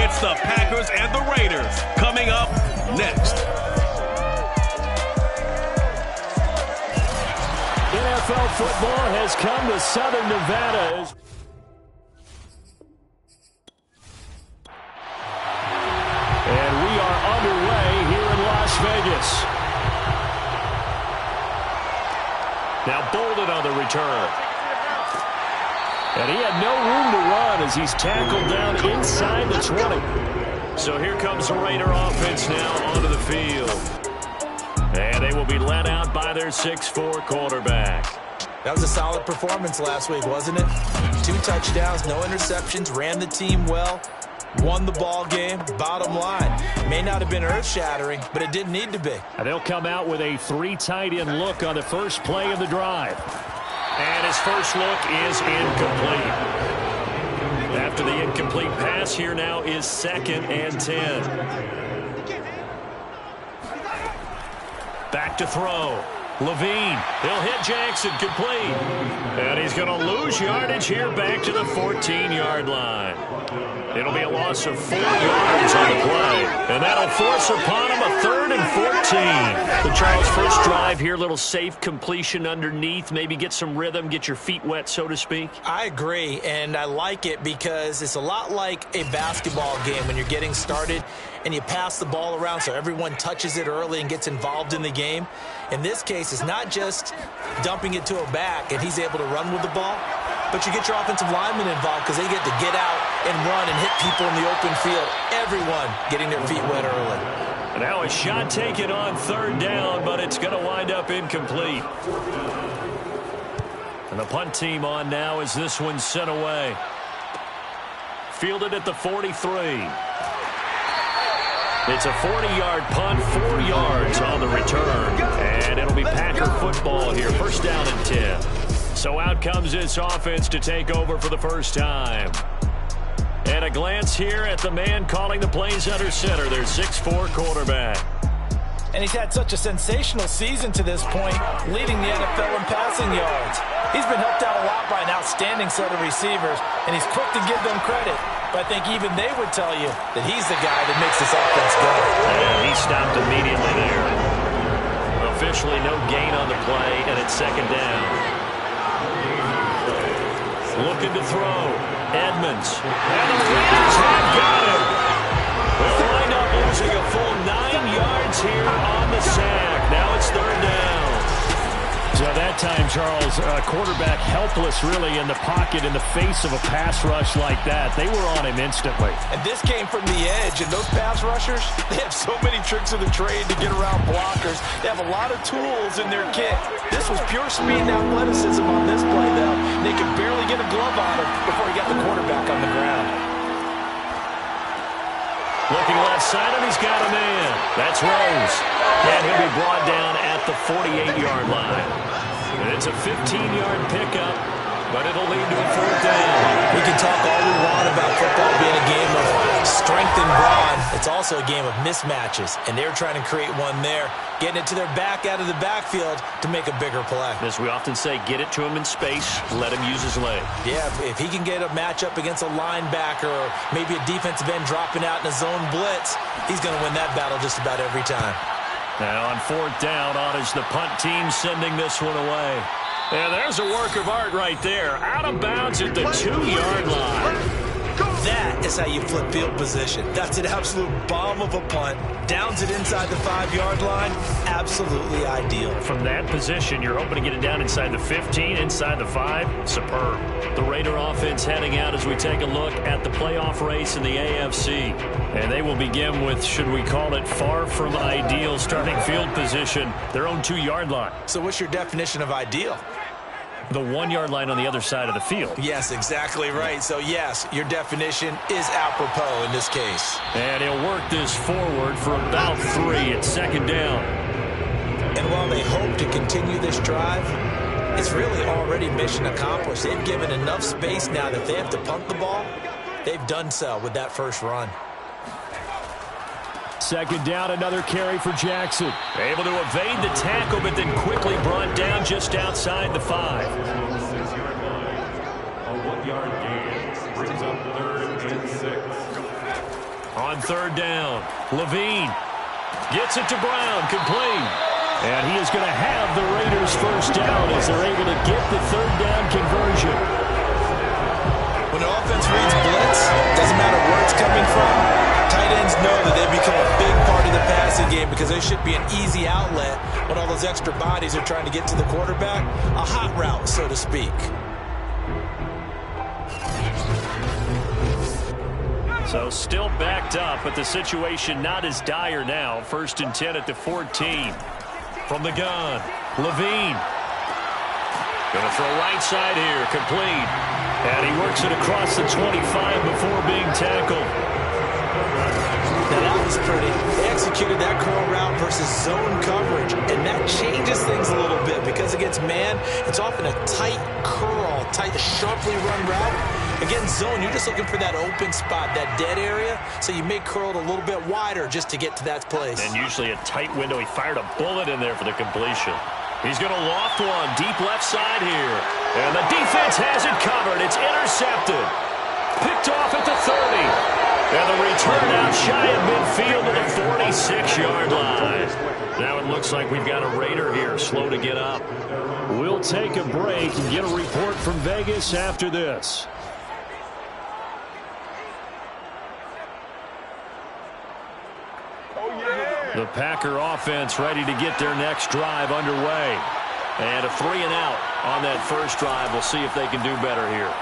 It's the Packers and the Raiders coming up next. UFL football has come to Southern Nevada. And we are underway here in Las Vegas. Now Bolden on the return. And he had no room to run as he's tackled down inside the 20. So here comes the Raider offense now onto the field. And they will be led out by their 6'4" quarterback. That was a solid performance last week, wasn't it? 2 touchdowns, no interceptions, ran the team well, won the ball game. Bottom line, may not have been earth-shattering, but it didn't need to be. And they'll come out with a 3 tight end look on the first play of the drive. And his first look is incomplete. After the incomplete pass, here now is 2nd and 10. Back to throw. Levine, he'll hit Jackson, complete. And he's going to lose yardage here back to the 14-yard line. It'll be a loss of 4 yards on the play. And that'll force upon him a 3rd and 14. The Charles' first drive here, little safe completion underneath. Maybe get some rhythm, get your feet wet, so to speak. I agree, and I like it because it's a lot like a basketball game when you're getting started and you pass the ball around so everyone touches it early and gets involved in the game. In this case, it's not just dumping it to a back and he's able to run with the ball, but you get your offensive linemen involved because they get to get out and run and hit people in the open field. Everyone getting their feet wet early. And now a shot taken on 3rd down, but it's going to wind up incomplete. And the punt team on now as this one's sent away. Fielded at the 43. It's a 40-yard punt, 4 yards on the return. And it'll be Packer football here, 1st down and 10. So out comes this offense to take over for the first time. And a glance here at the man calling the plays under center, their 6'4" quarterback. And he's had such a sensational season to this point, leading the NFL in passing yards. He's been helped out a lot by an outstanding set of receivers, and he's quick to give them credit. But I think even they would tell you that he's the guy that makes this offense go. And he stopped immediately there. Officially no gain on the play, and it's 2nd down. Looking to throw. Edmonds. And the Raiders have got him. They'll wind up losing a full 9 yards here on the sack. Now it's 3rd down. So that time, Charles, quarterback helpless really in the pocket in the face of a pass rush like that. They were on him instantly. And this came from the edge, and those pass rushers, they have so many tricks of the trade to get around blockers. They have a lot of tools in their kit. This was pure speed and athleticism on this play, though. They could barely get a glove on him before he got the quarterback on the ground. Looking left side, and he's got a man. That's Rose. And he'll be brought down at the 48-yard line. And it's a 15-yard pickup, but it'll lead to a 4th down. We can talk all we want about football being a game of strength and brawn. It's also a game of mismatches, and they're trying to create one there, getting it to their back out of the backfield to make a bigger play. As we often say, get it to him in space, let him use his leg. Yeah, if he can get a matchup against a linebacker or maybe a defensive end dropping out in a zone blitz, he's going to win that battle just about every time. Now on 4th down, on is the punt team sending this one away. And there's a work of art right there. Out of bounds at the 2-yard line. That is how you flip field position. That's an absolute bomb of a punt. Downs it inside the 5-yard line. Absolutely ideal. From that position, you're hoping to get it down inside the 15, inside the 5. Superb. The Raider offense heading out as we take a look at the playoff race in the AFC. And they will begin with, should we call it, far from ideal starting field position, their own 2-yard line. So what's your definition of ideal? The 1-yard line on the other side of the field. Yes, exactly right. So, yes, your definition is apropos in this case. And he'll work this forward for about 3 at 2nd down. And while they hope to continue this drive, it's really already mission accomplished. They've given enough space now that they have to punt the ball. They've done so with that first run. 2nd down, another carry for Jackson. Able to evade the tackle, but then quickly brought down just outside the 5. A 1-yard gain brings up 3rd and 6. On third down, Levine gets it to Brown, complete. And he is going to have the Raiders first down as they're able to get the third down conversion. When the offense reads blitz, doesn't matter where it's coming from, tight ends know that they become a big part of the passing game because they should be an easy outlet when all those extra bodies are trying to get to the quarterback. A hot route, so to speak. So still backed up, but the situation not as dire now. 1st and 10 at the 14. From the gun, Levine. Going to throw right side here, complete. And he works it across the 25 before being tackled. Now that was pretty. They executed that curl route versus zone coverage, and that changes things a little bit because against man, it's often a tight curl, tight, sharply run route. Against zone, you're just looking for that open spot, that dead area, so you may curl it a little bit wider just to get to that place. And usually a tight window. He fired a bullet in there for the completion. He's going to loft one, deep left side here. And the defense has it covered. It's intercepted. Picked off at the 30. And the return out shy of midfield to the 46-yard line. Now it looks like we've got a Raider here, slow to get up. We'll take a break and get a report from Vegas after this. The Packer offense ready to get their next drive underway. And a 3-and-out on that first drive. We'll see if they can do better here.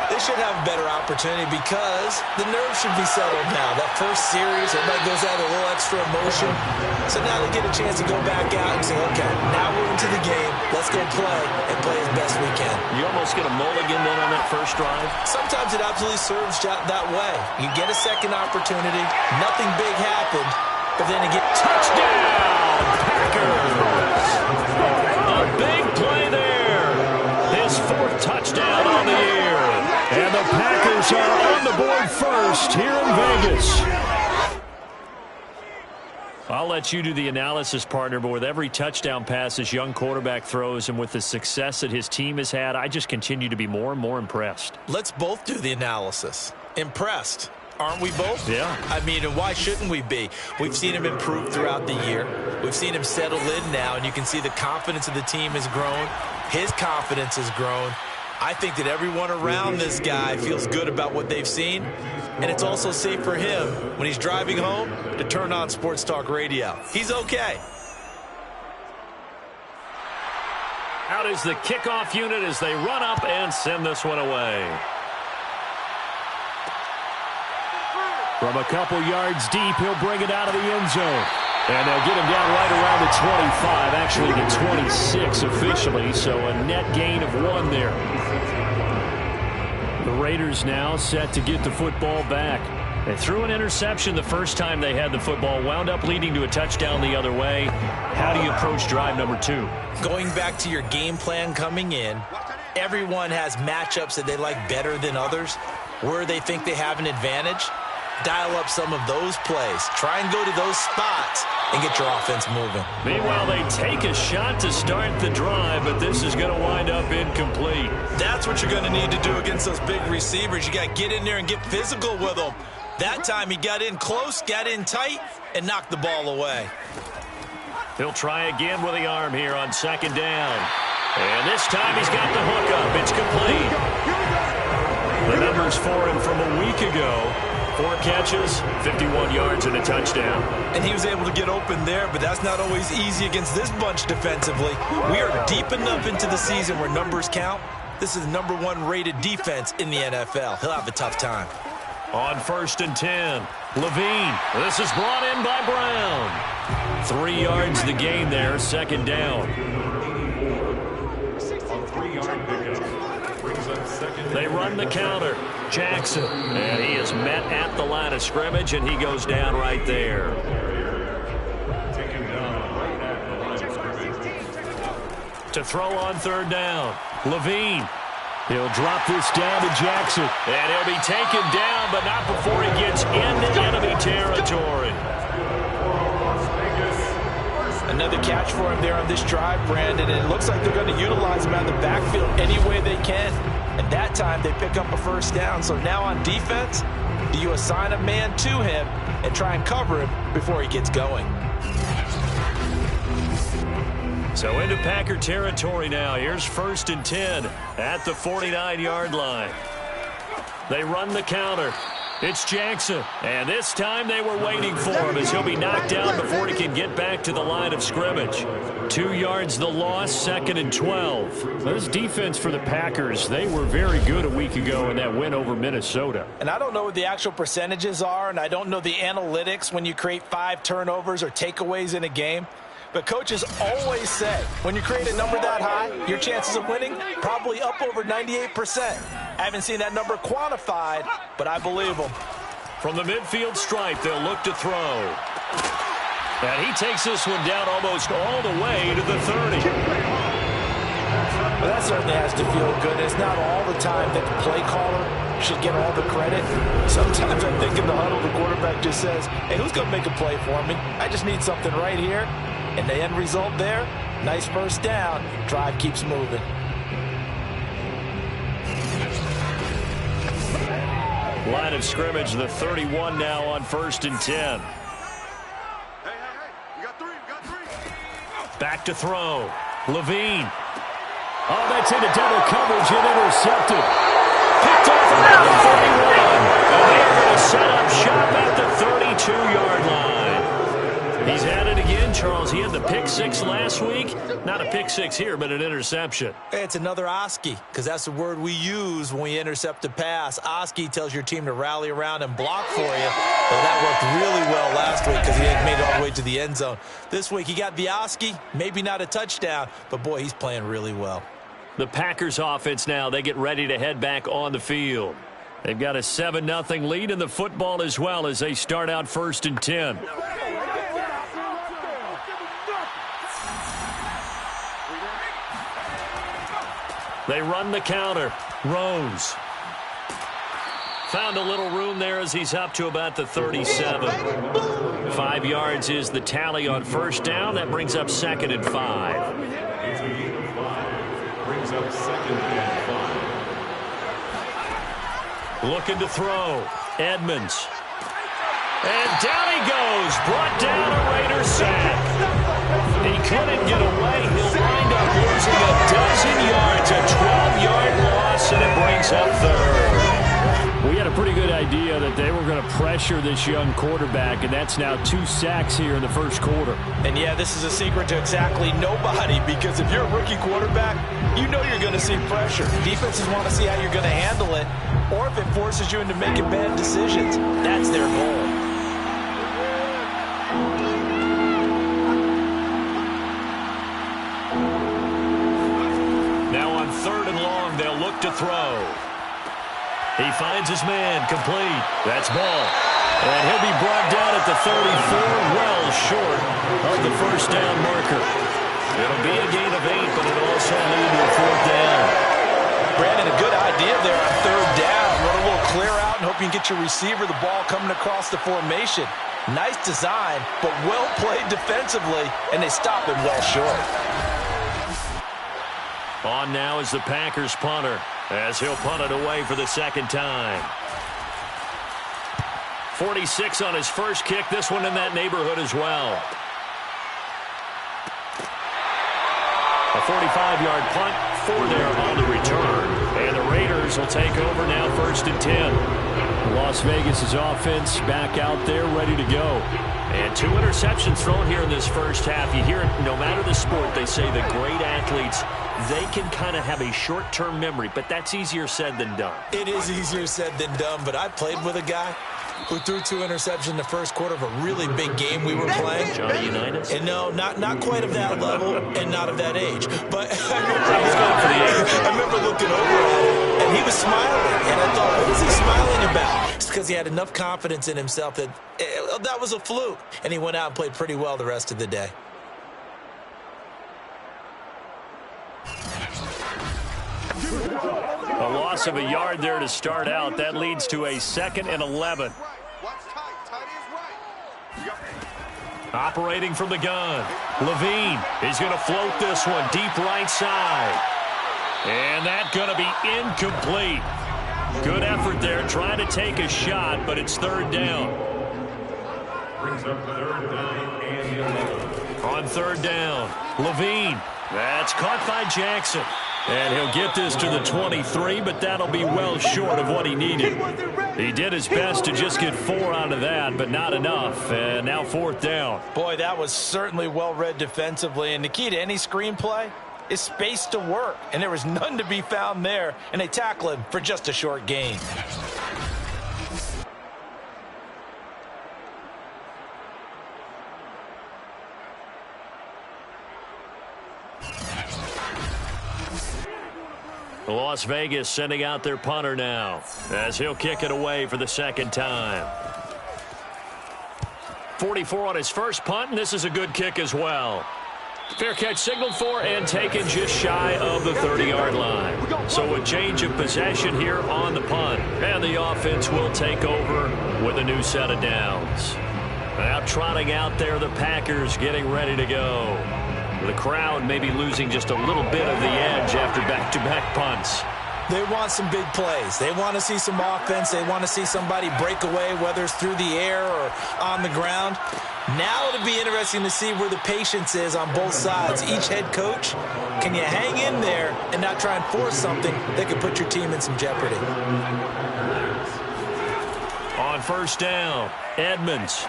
They should have a better opportunity because the nerves should be settled now. That first series, everybody goes out with a little extra emotion. So now they get a chance to go back out and say, okay, now we're into the game. Let's go play and play as best we can. You almost get a mulligan then on that first drive? Sometimes it absolutely serves that way. You get a second opportunity. Nothing big happened. But then again, touchdown, Packers! A big play there. His 4th touchdown on the year. And the Packers are on the board first here in Vegas. I'll let you do the analysis, partner, but with every touchdown pass this young quarterback throws and with the success that his team has had, I just continue to be more and more impressed. Let's both do the analysis. Impressed. Aren't we both? Yeah. I mean, and why shouldn't we be? We've seen him improve throughout the year. We've seen him settle in now, and you can see the confidence of the team has grown. His confidence has grown. I think that everyone around this guy feels good about what they've seen, and it's also safe for him when he's driving home to turn on Sports Talk Radio. He's okay. Out is the kickoff unit as they run up and send this one away. From a couple yards deep, he'll bring it out of the end zone. And they'll get him down right around the 25, actually the 26 officially, so a net gain of 1 there. The Raiders now set to get the football back. They threw an interception the first time they had the football, wound up leading to a touchdown the other way. How do you approach drive number 2? Going back to your game plan coming in, everyone has matchups that they like better than others, where they think they have an advantage. Dial up some of those plays. Try and go to those spots and get your offense moving. Meanwhile, they take a shot to start the drive, but this is going to wind up incomplete. That's what you're going to need to do against those big receivers. You got to get in there and get physical with them. That time he got in close, got in tight, and knocked the ball away. He'll try again with the arm here on 2nd down. And this time he's got the hook up. It's complete. The numbers for him from a week ago. 4 catches, 51 yards, and a touchdown. And he was able to get open there, but that's not always easy against this bunch defensively. We are deep enough into the season where numbers count. This is the #1 rated defense in the NFL. He'll have a tough time. On 1st and 10, Levine. This is brought in by Brown. 3 yards the gain there, 2nd down. They run the counter. Jackson. And he is met at the line of scrimmage, and he goes down right there. To throw on 3rd down, Levine. He'll drop this down to Jackson. And he'll be taken down, but not before he gets into enemy territory. Another catch for him there on this drive, Brandon. And it looks like they're going to utilize him out of the backfield any way they can. And that time they pick up a 1st down. So now on defense, Do you assign a man to him and try and cover him before he gets going? So into Packer territory now. Here's 1st and 10 at the 49-yard line. They run the counter. It's Jackson. And this time they were waiting for him as he'll be knocked down before he can get back to the line of scrimmage. 2 yards the loss, 2nd and 12. This defense for the Packers, they were very good a week ago in that win over Minnesota. And I don't know what the actual percentages are, and I don't know the analytics when you create 5 turnovers or takeaways in a game. But coaches always say, when you create a number that high, your chances of winning probably up over 98%. I haven't seen that number quantified, but I believe them. From the midfield stripe, they'll look to throw. And he takes this one down almost all the way to the 30. Well, that certainly has to feel good. It's not all the time that the play caller should get all the credit. Sometimes I think in the huddle, the quarterback just says, hey, who's going to make a play for me? I just need something right here. And the end result there, nice first down. Drive keeps moving. Line of scrimmage, the 31 now on 1st and 10. Back to throw. Levine. Oh, that's into double coverage and intercepted. Picked off around the 31. And they're going to set up shop at the 32-yard line. He's at it again, Charles. He had the pick 6 last week. Not a pick 6 here, but an interception. Hey, it's another Oski, because that's the word we use when we intercept a pass. Oski tells your team to rally around and block for you. Well, that worked really well last week because he had made it all the way to the end zone. This week, he got the Oski, maybe not a touchdown, but, boy, he's playing really well. The Packers offense now, they get ready to head back on the field. They've got a 7-0 lead in the football as well as they start out 1st and 10. They run the counter. Rose. Found a little room there as he's up to about the 37. 5 yards is the tally on first down. That brings up 2nd and 5. Looking to throw. Edmonds. And down he goes. Brought down a Raider sack. He couldn't get away. He'll wind up losing a dozen yards. A 12-yard loss, and it brings up 3rd. We had a pretty good idea that they were going to pressure this young quarterback, and that's now 2 sacks here in the first quarter. And, yeah, this is a secret to exactly nobody, because if you're a rookie quarterback, you know you're going to see pressure. Defenses want to see how you're going to handle it, or if it forces you into making bad decisions. That's their goal. Now on 3rd and long, they'll look to throw. He finds his man, complete. That's ball. And he'll be brought down at the 34, well short of the first down marker. It'll be a gain of 8, but it'll also lead to a 4th down. Brandon, a good idea there on 3rd down. Run a little clear out and hope you can get your receiver the ball coming across the formation. Nice design, but well played defensively, and they stop him well short. On now is the Packers punter, as he'll punt it away for the 2nd time. 46 on his first kick, this one in that neighborhood as well. A 45-yard punt, 4 there on the return. And the Raiders will take over now 1st and 10. Las Vegas' offense back out there ready to go. And 2 interceptions thrown here in this first half. You hear it, no matter the sport, they say the great athletes, they can kind of have a short-term memory, but that's easier said than done. It is easier said than done, but I played with a guy who threw 2 interceptions in the first quarter of a really big game we were playing. Johnny Unitas? And no, not quite of that level and not of that age. But I remember looking over at him, and he was smiling. And I thought, what was he smiling about? It's because he had enough confidence in himself that that was a fluke. And he went out and played pretty well the rest of the day. A loss of a yard there to start out. That leads to a 2nd and 11. Operating from the gun. Levine is going to float this one deep right side. And that's going to be incomplete. Good effort there, trying to take a shot, but it's third down. On third down, Levine. That's caught by Jackson. And he'll get this to the 23, but that'll be well short of what he needed. He did his best to just get 4 out of that, but not enough. And now fourth down. Boy, that was certainly well read defensively. And the key to any screenplay is space to work. And there was none to be found there. And they tackle him for just a short gain. Las Vegas sending out their punter now as he'll kick it away for the second time. 44 on his first punt, and this is a good kick as well. Fair catch signaled for and taken just shy of the 30-yard line. So a change of possession here on the punt. And the offense will take over with a new set of downs. Now trotting out there, the Packers getting ready to go. The crowd may be losing just a little bit of the edge after back-to-back punts. They want some big plays. They want to see some offense. They want to see somebody break away, whether it's through the air or on the ground. Now it'll be interesting to see where the patience is on both sides. Each head coach, can you hang in there and not try and force something that could put your team in some jeopardy? On first down, Edmonds.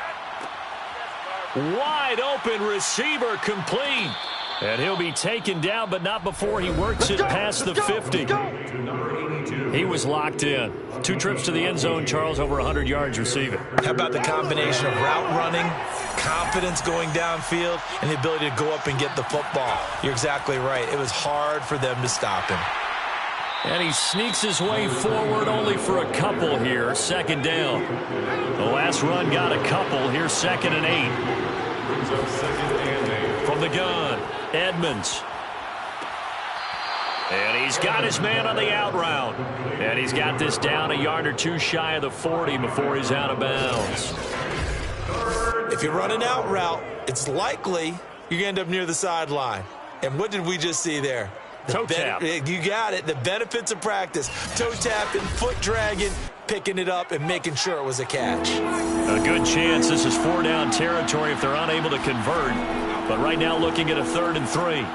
Wide open receiver complete. And he'll be taken down, but not before he works it past the 50. He was locked in. 2 trips to the end zone, Charles, over 100 yards receiving. How about the combination of route running, confidence going downfield, and the ability to go up and get the football? You're exactly right. It was hard for them to stop him. And he sneaks his way forward only for a couple here. Second down. The last run got a couple. Here's 2nd and 8. From the gun, Edmonds. And he's got his man on the out route. And he's got this down a yard or 2 shy of the 40 before he's out of bounds. If you run an out route, it's likely you're going to end up near the sideline. And what did we just see there? Toe tap. You got it. The benefits of practice. Toe tapping, foot dragging, picking it up, and making sure it was a catch. A good chance this is 4-down territory if they're unable to convert. But right now looking at a 3rd and 3.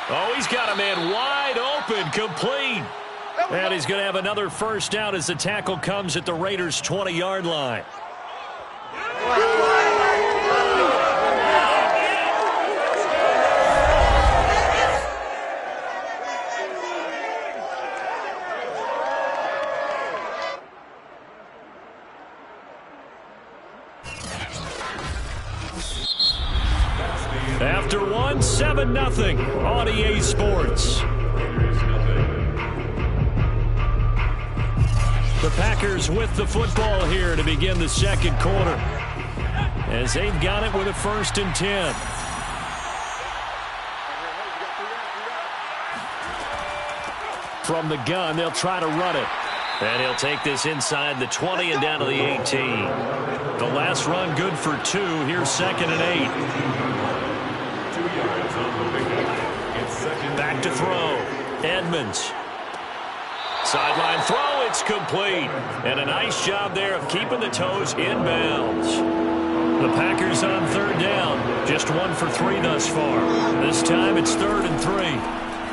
Oh, he's got a man wide open, complete. And he's going to have another first down as the tackle comes at the Raiders' 20-yard line. After one, 7-0 on EA Sports. The Packers with the football here to begin the second quarter, as they've got it with a 1st and 10. From the gun, they'll try to run it. And he'll take this inside the 20 and down to the 18. The last run good for 2. Here's 2nd and 8. Back to throw. Edmonds. Sideline throw. It's complete. And a nice job there of keeping the toes in bounds. The Packers on 3rd down. Just 1 for 3 thus far. This time it's 3rd and 3.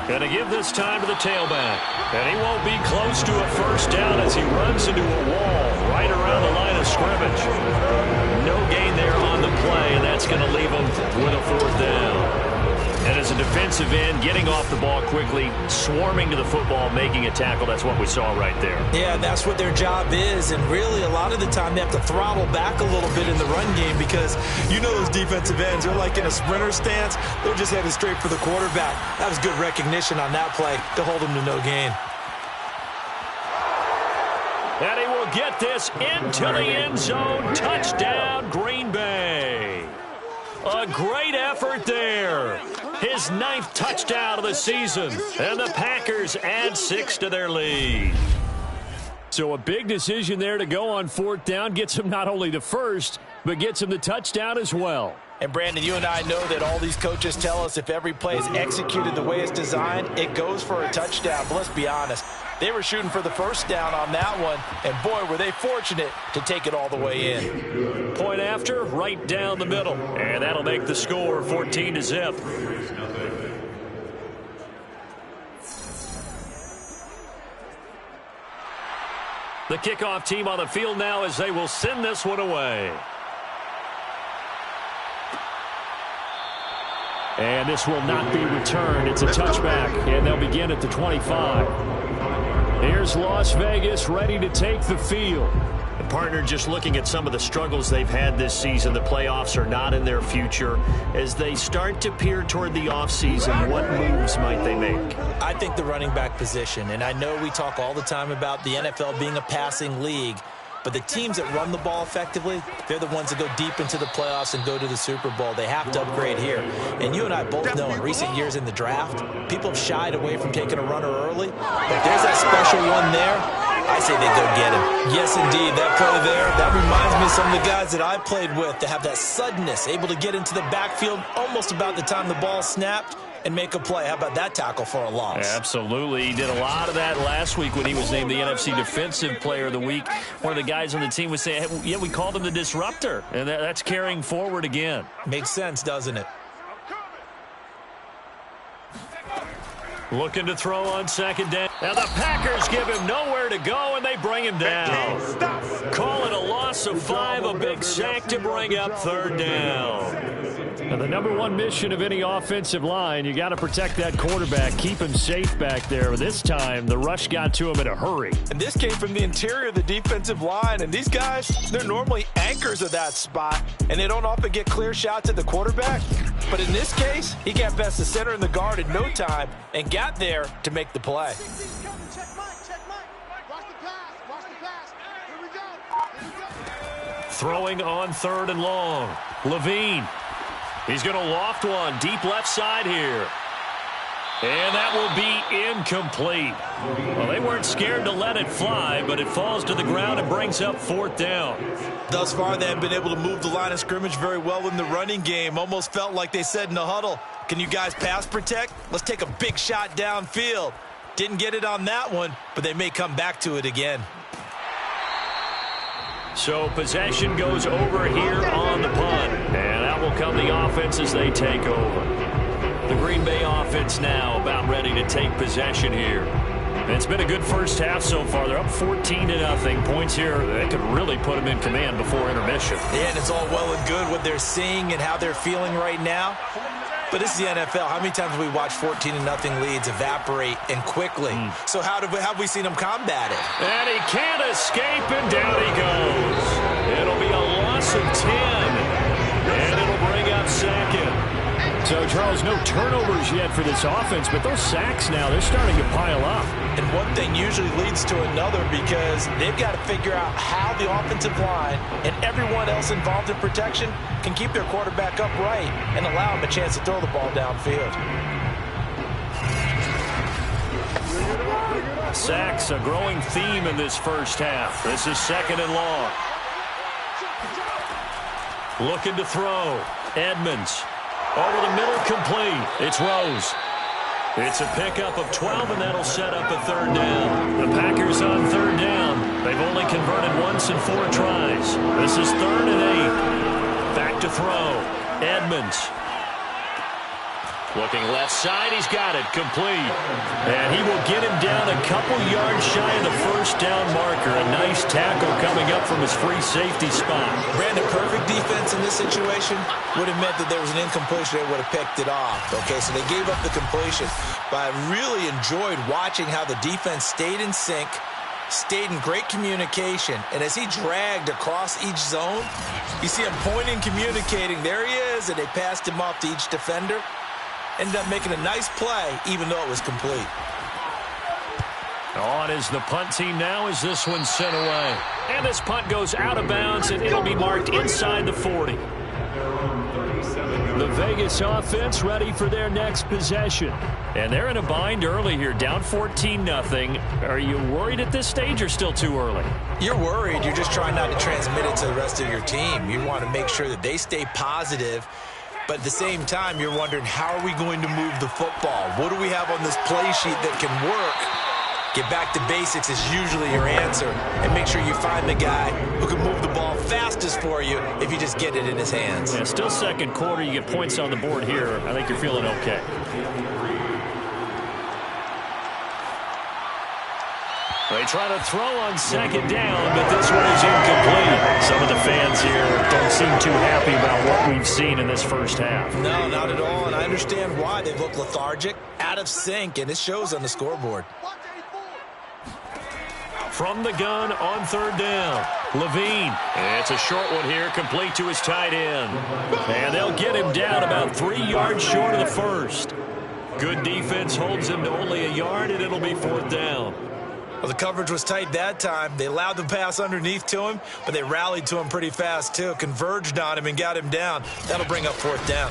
Going to give this time to the tailback. And he won't be close to a first down as he runs into a wall right around the line of scrimmage. No gain there on the play, and that's going to leave him with a 4th down. And as a defensive end, getting off the ball quickly, swarming to the football, making a tackle, that's what we saw right there. Yeah, that's what their job is. And really, a lot of the time, they have to throttle back a little bit in the run game because you know those defensive ends, they're like in a sprinter stance. They're just headed straight for the quarterback. That was good recognition on that play to hold him to no gain. And he will get this into the end zone. Touchdown, Green Bay. A great effort there. His 9th touchdown of the season. And the Packers add 6 to their lead. So a big decision there to go on 4th down. Gets him not only the first, but gets him the touchdown as well. And, Brandon, you and I know that all these coaches tell us if every play is executed the way it's designed, it goes for a touchdown. But let's be honest, They were shooting for the first down on that one, and boy, were they fortunate to take it all the way in. Point after, right down the middle, and that'll make the score 14-0. The kickoff team on the field now as they will send this one away. And this will not be returned. It's a touchback, and they'll begin at the 25. Here's Las Vegas ready to take the field. And partner, just looking at some of the struggles they've had this season, the playoffs are not in their future. As they start to peer toward the offseason, what moves might they make? I think the running back position, and I know we talk all the time about the NFL being a passing league, but the teams that run the ball effectively, they're the ones that go deep into the playoffs and go to the Super Bowl. They have to upgrade here. And you and I both know in recent years in the draft, people have shied away from taking a runner early. But there's that special one there. I say they go get him. Yes, indeed. That play there, that reminds me of some of the guys that I played with that have that suddenness, able to get into the backfield almost about the time the ball snapped and make a play. How about that tackle for a loss? Absolutely. He did a lot of that last week when he was named the NFC Defensive Player of the Week. One of the guys on the team was saying, hey, yeah, we called him the disruptor. And that's carrying forward again. Makes sense, doesn't it? Looking to throw on second down. Now the Packers give him nowhere to go, and they bring him down. Call it a loss of 5, a big sack to bring up third down. Now, the number one mission of any offensive line, you got to protect that quarterback, keep him safe back there. This time, the rush got to him in a hurry. And this came from the interior of the defensive line, and these guys, they're normally anchors of that spot, and they don't often get clear shots at the quarterback. But in this case, he got past the center and the guard in no time and got there to make the play. Throwing on third and long. Levine. He's going to loft one deep left side here. And that will be incomplete. Well, they weren't scared to let it fly, but it falls to the ground and brings up fourth down. Thus far, they haven't been able to move the line of scrimmage very well in the running game. Almost felt like they said in the huddle, can you guys pass protect? Let's take a big shot downfield. Didn't get it on that one, but they may come back to it again. So possession goes over here on the punt. And out will come the offense as they take over. The Green Bay offense now about ready to take possession here. And it's been a good first half so far. They're up 14-0. Points here that could really put them in command before intermission. Yeah, and it's all well and good what they're seeing and how they're feeling right now. But this is the NFL. How many times have we watched 14-0 leads evaporate and quickly? So how have we seen them combat it? And he can't escape, and down he goes. It'll be a loss of 10, and it'll bring up second. So, Charles, no turnovers yet for this offense, but those sacks now, they're starting to pile up. And one thing usually leads to another because they've got to figure out how the offensive line and everyone else involved in protection can keep their quarterback upright and allow him a chance to throw the ball downfield. Sacks, a growing theme in this first half. This is second and long. Looking to throw. Edmonds. Over the middle, complete. It's Rose. It's a pickup of 12, and that'll set up a third down. The Packers on third down. They've only converted once in 4 tries. This is 3rd and 8. Back to throw. Edmonds. Looking left side, he's got it, complete. And he will get him down a couple yards shy of the first down marker. A nice tackle coming up from his free safety spot. Brandon, perfect defense in this situation would have meant that there was an incompletion. They would have picked it off. Okay, so they gave up the completion. But I really enjoyed watching how the defense stayed in sync, stayed in great communication. And as he dragged across each zone, you see him pointing, communicating. There he is, and they passed him off to each defender. Ended up making a nice play, even though it was complete. On is the punt team now as this one's sent away. And this punt goes out of bounds, and it'll be marked inside the 40. The Vegas offense ready for their next possession. And they're in a bind early here, down 14-0. Are you worried at this stage or still too early? You're worried. You're just trying not to transmit it to the rest of your team. You want to make sure that they stay positive. But at the same time, you're wondering, how are we going to move the football? What do we have on this play sheet that can work Get back to basics is usually your answer. And make sure you find the guy who can move the ball fastest for you if you just get it in his hands. Yeah, still second quarter. You get points on the board here. I think you're feeling okay. They try to throw on second down, but this one is incomplete. Some of the fans here don't seem too happy about what we've seen in this first half. No, not at all, and I understand why. They look lethargic, out of sync, and it shows on the scoreboard. From the gun on third down, Levine. It's a short one here, complete to his tight end. And they'll get him down about 3 yards short of the first. Good defense holds him to only a yard, and it'll be fourth down. Well, the coverage was tight that time. They allowed the pass underneath to him, but they rallied to him pretty fast, too. Converged on him and got him down. That'll bring up fourth down.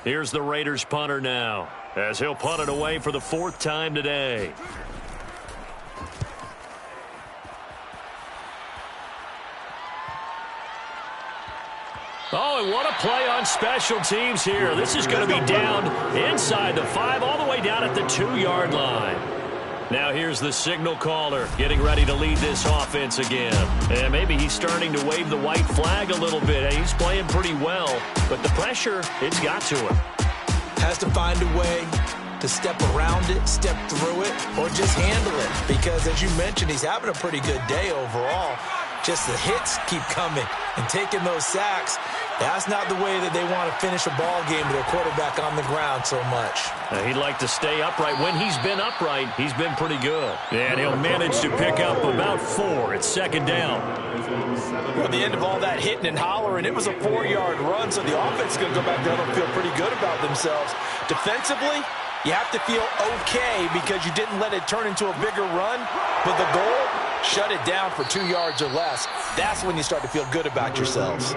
Here's the Raiders punter now, as he'll punt it away for the 4th time today. Oh, and what a play on special teams here. This is going to be down inside the 5, all the way down at the 2-yard line. Now here's the signal caller getting ready to lead this offense again. And maybe he's starting to wave the white flag a little bit. He's playing pretty well, but the pressure, it's got to him. Has to find a way to step around it, step through it, or just handle it. Because, as you mentioned, he's having a pretty good day overall. Just the hits keep coming and taking those sacks. That's not the way that they want to finish a ball game with their quarterback on the ground so much. He'd like to stay upright. When he's been upright, he's been pretty good. And he'll manage to pick up about 4. It's second down. Well, at the end of all that hitting and hollering, it was a 4-yard run, so the offense is going to go back there and feel pretty good about themselves. Defensively, you have to feel okay because you didn't let it turn into a bigger run. But the goal, shut it down for 2 yards or less. That's when you start to feel good about yourselves.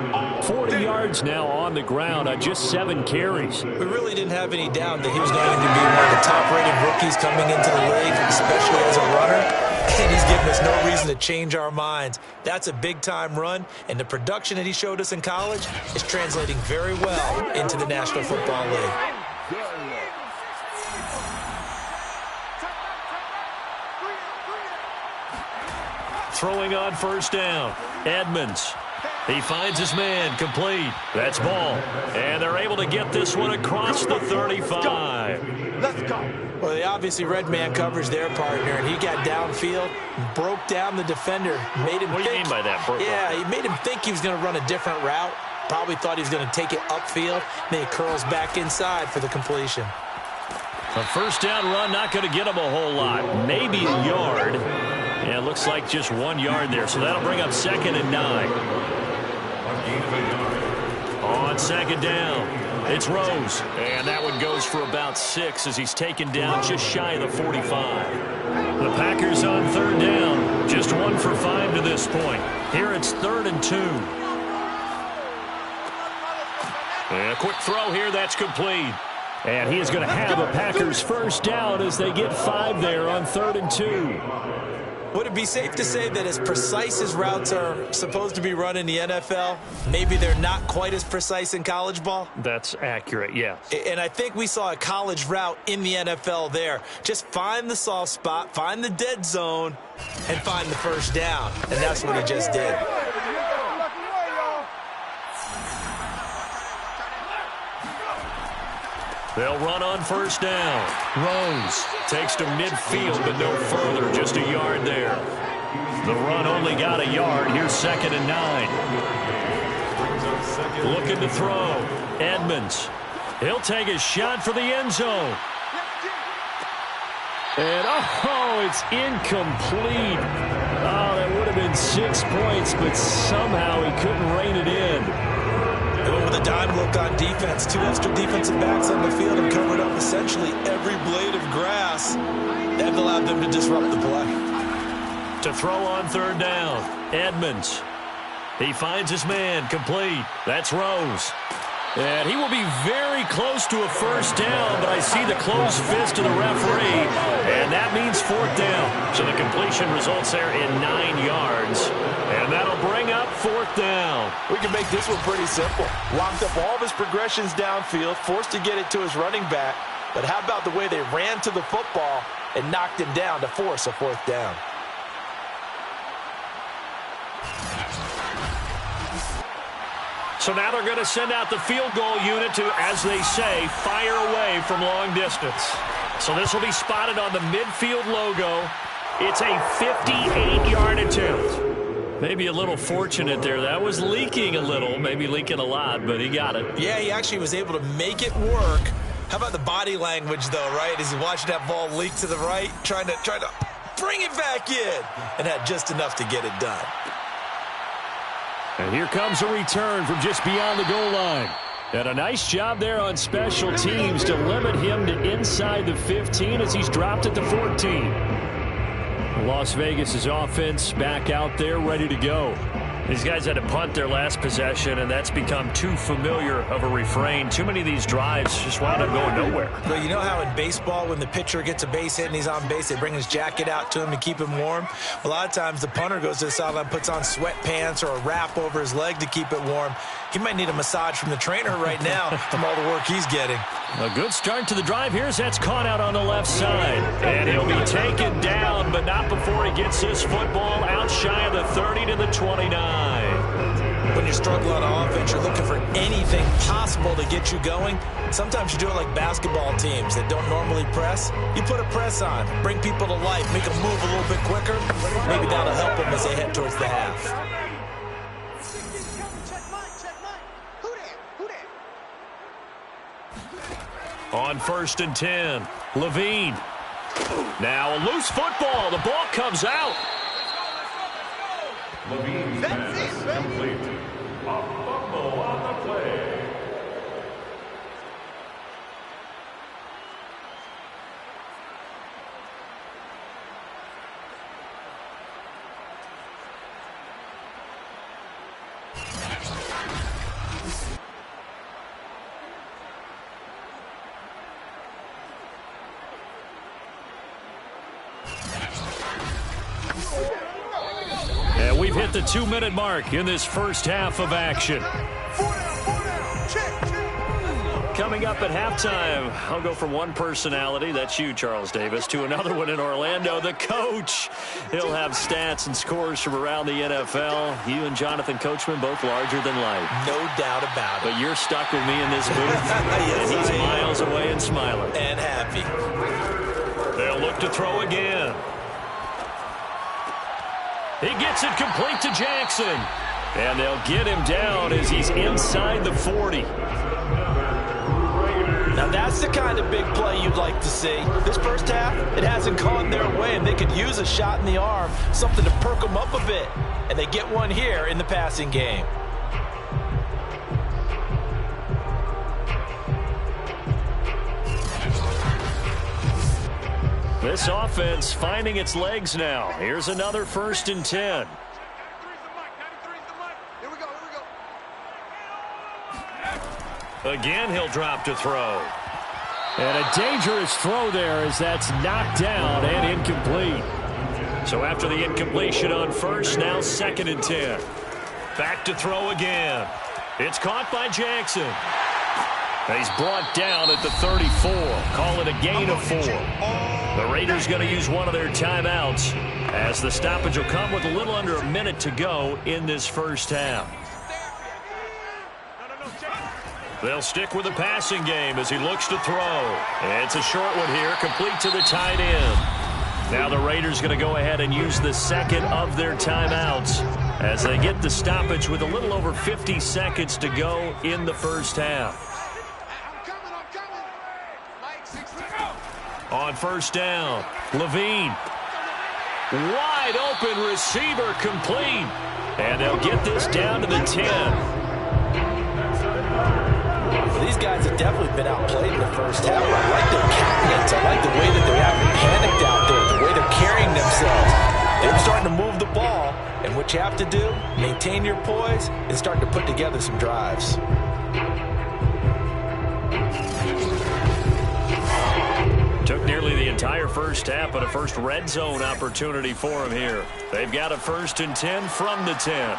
40 yards now on the ground on just 7 carries. We really didn't have any doubt that he was going to be one of the top-rated rookies coming into the league, especially as a runner. And he's given us no reason to change our minds. That's a big-time run, and the production that he showed us in college is translating very well into the National Football League. Throwing on first down, Edmonds. He finds his man, complete. That's ball. And they're able to get this one across the 35. Let's go. Well, they obviously read man coverage their partner, and he got downfield, broke down the defender, made him What do you mean by that? Yeah, he made him think he was going to run a different route. Probably thought he was going to take it upfield. Then he curls back inside for the completion. A first down run, not going to get him a whole lot. Maybe a yard. Yeah, it looks like just 1 yard there, so that'll bring up 2nd and 9. On second down, it's Rose, and that one goes for about 6 as he's taken down just shy of the 45. The Packers on third down, just 1 for 5 to this point. Here it's 3rd and 2. And a quick throw here, that's complete. And he is going to have a Packers first down as they get 5 there on 3rd and 2. Would it be safe to say that as precise as routes are supposed to be run in the NFL, maybe they're not quite as precise in college ball? That's accurate, yeah. And I think we saw a college route in the NFL there. Just find the soft spot, find the dead zone, and find the first down. And that's what he just did. They'll run on first down. Rose takes to midfield, but no further, just a yard there. The run only got a yard. Here's 2nd and 9. Looking to throw. Edmonds. He'll take a shot for the end zone. And, oh, it's incomplete. Oh, that would have been 6 points, but somehow he couldn't rein it in. With a dime look on defense, 2 extra defensive backs on the field and covered up essentially every blade of grass. That allowed them to disrupt the play. To throw on third down, Edmonds. He finds his man, complete. That's Rose. And he will be very close to a first down, but I see the closed fist of the referee, and that means fourth down. So the completion results there in 9 yards, and that'll bring up fourth down. We can make this one pretty simple. Locked up all of his progressions downfield, forced to get it to his running back, but how about the way they ran to the football and knocked him down to force a fourth down? So now they're going to send out the field goal unit to, as they say, fire away from long distance. So this will be spotted on the midfield logo. It's a 58-yard attempt. Maybe a little fortunate there. That was leaking a little, maybe leaking a lot, but he got it. Yeah, he actually was able to make it work. How about the body language, though, right? As he watched that ball leak to the right, trying to bring it back in, and had just enough to get it done. And here comes a return from just beyond the goal line. And a nice job there on special teams to limit him to inside the 15 as he's dropped at the 14. Las Vegas' offense back out there ready to go. These guys had to punt their last possession, and that's become too familiar of a refrain. Too many of these drives just wound up going nowhere. But you know how in baseball, when the pitcher gets a base hit and he's on base, they bring his jacket out to him to keep him warm? A lot of times the punter goes to the sideline, puts on sweatpants or a wrap over his leg to keep it warm. He might need a massage from the trainer right now from all the work he's getting. A good start to the drive here as that's caught out on the left side. And he'll be taken down, but not before he gets this football out shy of the 30 to the 29. When you struggle on offense, you're looking for anything possible to get you going. Sometimes you do it like basketball teams that don't normally press. You put a press on, bring people to life, make them move a little bit quicker. Maybe that'll help them as they head towards the half. On 1st and 10, Levine. Now a loose football. The ball comes out. Levine's pass complete. A fumble on the play. And we've hit the 2-minute mark in this first half of action. Coming up at halftime, I'll go from one personality, that's you, Charles Davis, to another one in Orlando, the coach. He'll have stats and scores from around the NFL. You and Jonathan Coachman, both larger than life. No doubt about it. But you're stuck with me in this booth. Yes, and he's miles away and smiling. And happy. They'll look to throw again. He gets it complete to Jackson. And they'll get him down as he's inside the 40. Now that's the kind of big play you'd like to see. This first half, it hasn't gone their way, and they could use a shot in the arm, something to perk them up a bit. And they get one here in the passing game. This offense finding its legs now. Here's another 1st and 10. Again, he'll drop to throw. And a dangerous throw there as that's knocked down and incomplete. So after the incompletion on first, now 2nd and 10. Back to throw again. It's caught by Jackson. He's brought down at the 34. Call it a gain of 4. The Raiders going to use one of their timeouts as the stoppage will come with a little under a minute to go in this first half. They'll stick with the passing game as he looks to throw. And it's a short one here, complete to the tight end. Now the Raiders going to go ahead and use the second of their timeouts as they get the stoppage with a little over 50 seconds to go in the first half. On 1st down, Levine. Wide open receiver complete. And they'll get this down to the 10. Well, these guys have definitely been outplayed in the first half. I like their countenance. I like the way that they haven't panicked out there, the way they're carrying themselves. They're starting to move the ball. And what you have to do, maintain your poise and start to put together some drives. their first half, but a first red zone opportunity for them here. They've got a 1st and 10 from the 10.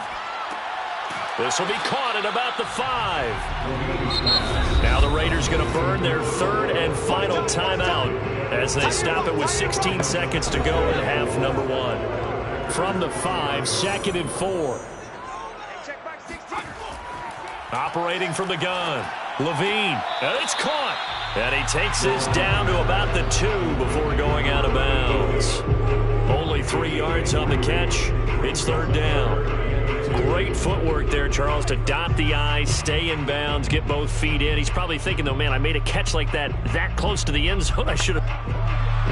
This will be caught at about the 5. Now the Raiders going to burn their 3rd and final timeout as they stop it with 16 seconds to go in half number 1. From the 5, 2nd and 4. Operating from the gun, Levine, and it's caught. And he takes this down to about the 2 before going out of bounds. Only 3 yards on the catch. It's 3rd down. Great footwork there, Charles, to dot the I, stay in bounds, get both feet in. He's probably thinking, though, man, I made a catch like that close to the end zone. I should have.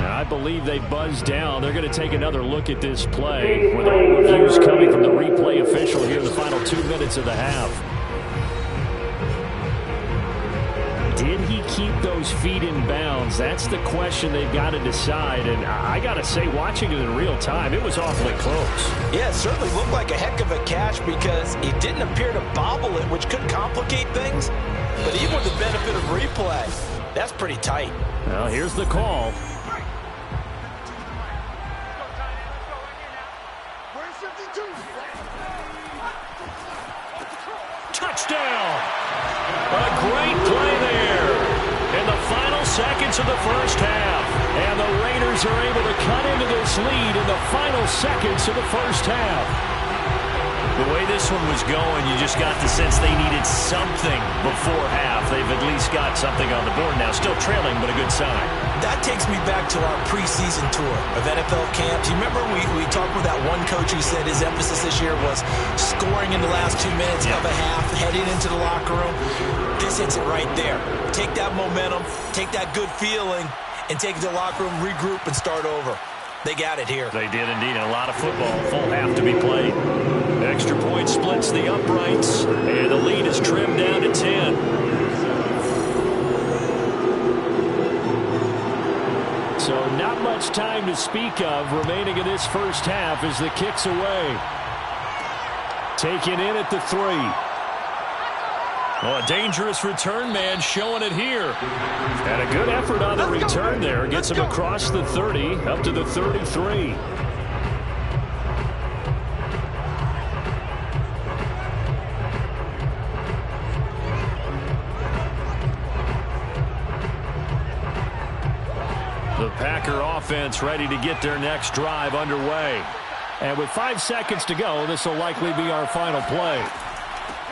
I believe they buzzed down. They're going to take another look at this play with all reviews coming from the replay official here in the final 2 minutes of the half. Did he keep those feet in bounds? That's the question they've got to decide. And I got to say, watching it in real time, it was awfully close. Yeah, it certainly looked like a heck of a catch because he didn't appear to bobble it, which could complicate things. But even with the benefit of replay, that's pretty tight. Well, here's the call. Touchdown! A great play there in the final seconds of the first half. And the Raiders are able to cut into this lead in the final seconds of the first half. The way this one was going, you just got the sense they needed something before half. They've at least got something on the board now. Still trailing, but a good sign. That takes me back to our preseason tour of NFL camps. You remember we talked with that one coach who said his emphasis this year was scoring in the last 2 minutes of a half, heading into the locker room. This hits it right there. Take that momentum, take that good feeling, and take it to the locker room, regroup, and start over. They got it here. They did indeed, and a lot of football. Full half to be played. Extra point splits the uprights, and the lead is trimmed down to 10. So not much time to speak of remaining in this first half as the kick's away. Taken in at the 3. Well, a dangerous return man showing it here. And a good effort on the return there. Gets him across the 30, up to the 33. The Packer offense ready to get their next drive underway. And with 5 seconds to go, this will likely be our final play.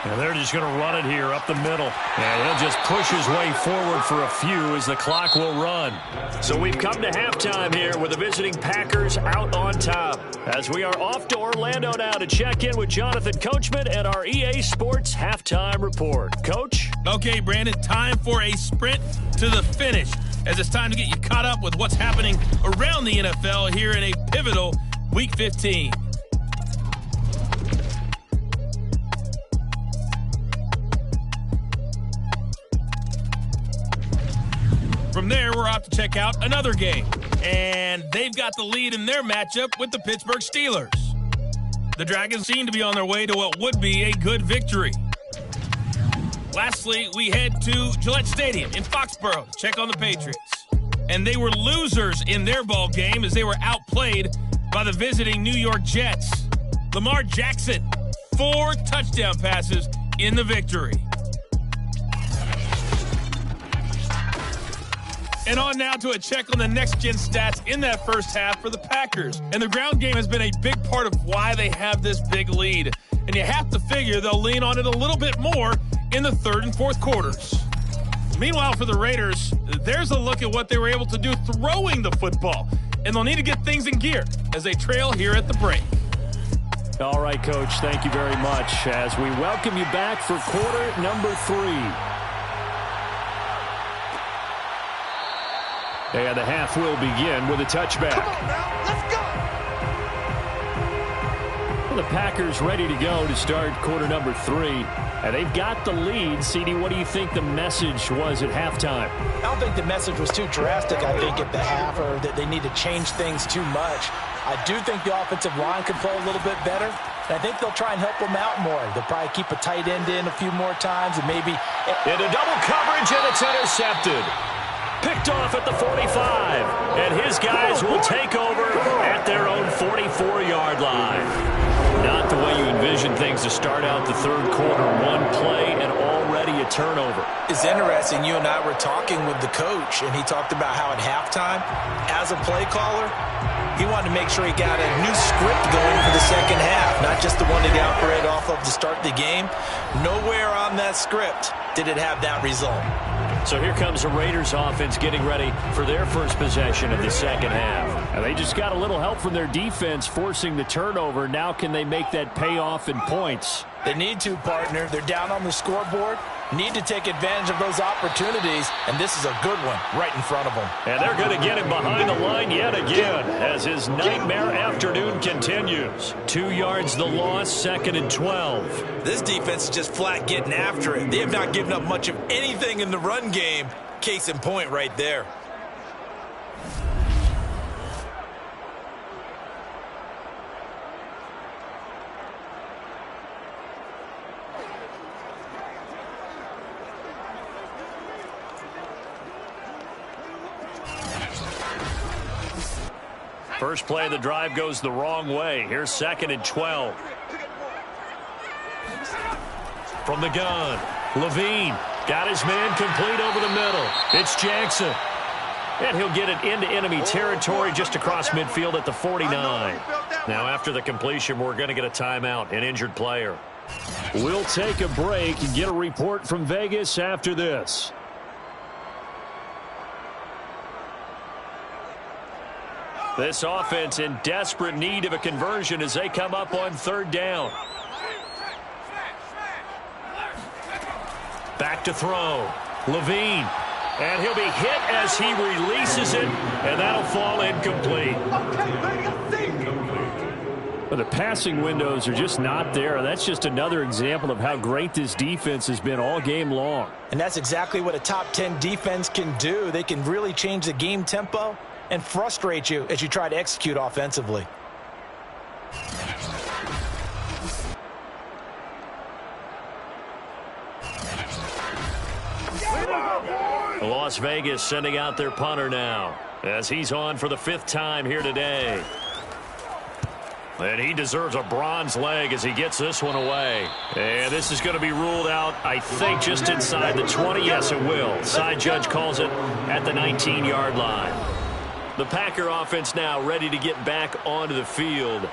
And they're just going to run it here up the middle. And he'll just push his way forward for a few as the clock will run. So we've come to halftime here with the visiting Packers out on top. As we are off to Orlando now to check in with Jonathan Coachman and our EA Sports Halftime Report. Coach? Okay, Brandon, time for a sprint to the finish, as it's time to get you caught up with what's happening around the NFL here in a pivotal Week 15. From there, we're off to check out another game. And they've got the lead in their matchup with the Pittsburgh Steelers. The Dragons seem to be on their way to what would be a good victory. Lastly, we head to Gillette Stadium in Foxborough to check on the Patriots. And they were losers in their ball game as they were outplayed by the visiting New York Jets. Lamar Jackson, 4 touchdown passes in the victory. And on now to a check on the next-gen stats in that first half for the Packers. And the ground game has been a big part of why they have this big lead. And you have to figure they'll lean on it a little bit more in the third and fourth quarters. Meanwhile, for the Raiders, there's a look at what they were able to do throwing the football. And they'll need to get things in gear as they trail here at the break. All right, Coach, thank you very much as we welcome you back for quarter number 3. And the half will begin with a touchback. Come on now, let's go! Well, the Packers ready to go to start quarter number 3. And they've got the lead. CD, what do you think the message was at halftime? I don't think the message was too drastic, I think, at the half, or that they need to change things too much. I do think the offensive line can play a little bit better. And I think they'll try and help them out more. They'll probably keep a tight end in a few more times and maybe... Into double coverage, and it's intercepted. Picked off at the 45. And his guys will take over at their own 44-yard line. Not the way you envision things to start out the third quarter. One play and already a turnover. It's interesting. You and I were talking with the coach, and he talked about how at halftime, as a play caller, he wanted to make sure he got a new script going for the second half, not just the one that he operated off of to start the game. Nowhere on that script did it have that result. So here comes the Raiders offense getting ready for their first possession of the second half. And they just got a little help from their defense forcing the turnover. Now can they make that pay off in points? They need to, partner. They're down on the scoreboard. Need to take advantage of those opportunities, and this is a good one right in front of them. And they're going to get him behind the line yet again as his nightmare afternoon continues. 2 yards the loss, 2nd and 12. This defense is just flat getting after it. They have not given up much of anything in the run game. Case in point right there. First play of the drive goes the wrong way. Here's 2nd and 12. From the gun, Levine got his man complete over the middle. It's Jackson. And he'll get it into enemy territory just across midfield at the 49. Now after the completion, we're going to get a timeout, an injured player. We'll take a break and get a report from Vegas after this. This offense in desperate need of a conversion as they come up on 3rd down. Back to throw. Levine. And he'll be hit as he releases it, and that'll fall incomplete. Well, the passing windows are just not there. That's just another example of how great this defense has been all game long. And that's exactly what a top 10 defense can do. They can really change the game tempo and frustrate you as you try to execute offensively. Las Vegas sending out their punter now as he's on for the 5th time here today. And he deserves a bronze leg as he gets this one away. And this is going to be ruled out, I think, just inside the 20. Yes, it will. Side judge calls it at the 19-yard line. The Packer offense now ready to get back onto the field.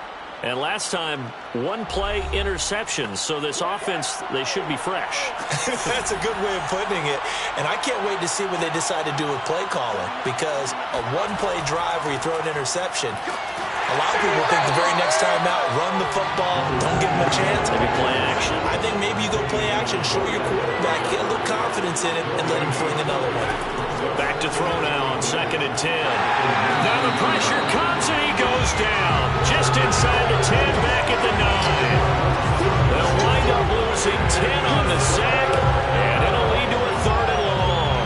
And last time, 1-play interception. So this offense, they should be fresh. That's a good way of putting it. And I can't wait to see what they decide to do with play calling. Because a 1-play drive where you throw an interception, a lot of people think the very next time out, run the football, don't give them a chance. Maybe play action. I think maybe you go play action, show your quarterback, get a little confidence in it, and let him fling another one. Back to throw now on 2nd and 10. Now the pressure comes and he goes down. Just inside the 10, back at the 9. They'll wind up losing 10 on the sack, and it'll lead to a 3rd and long.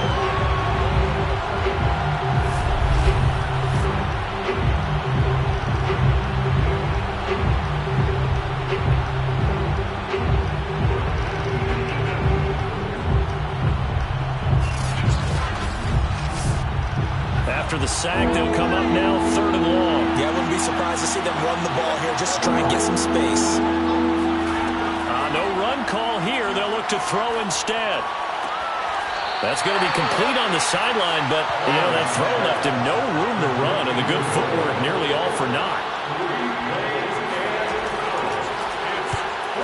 After the sack, they'll come up now 3rd and long. Yeah, I wouldn't be surprised to see them run the ball here just to try and get some space. No run call here. They'll look to throw instead. That's going to be complete on the sideline, but, you know, that throw left him no room to run, and the good footwork nearly all for naught.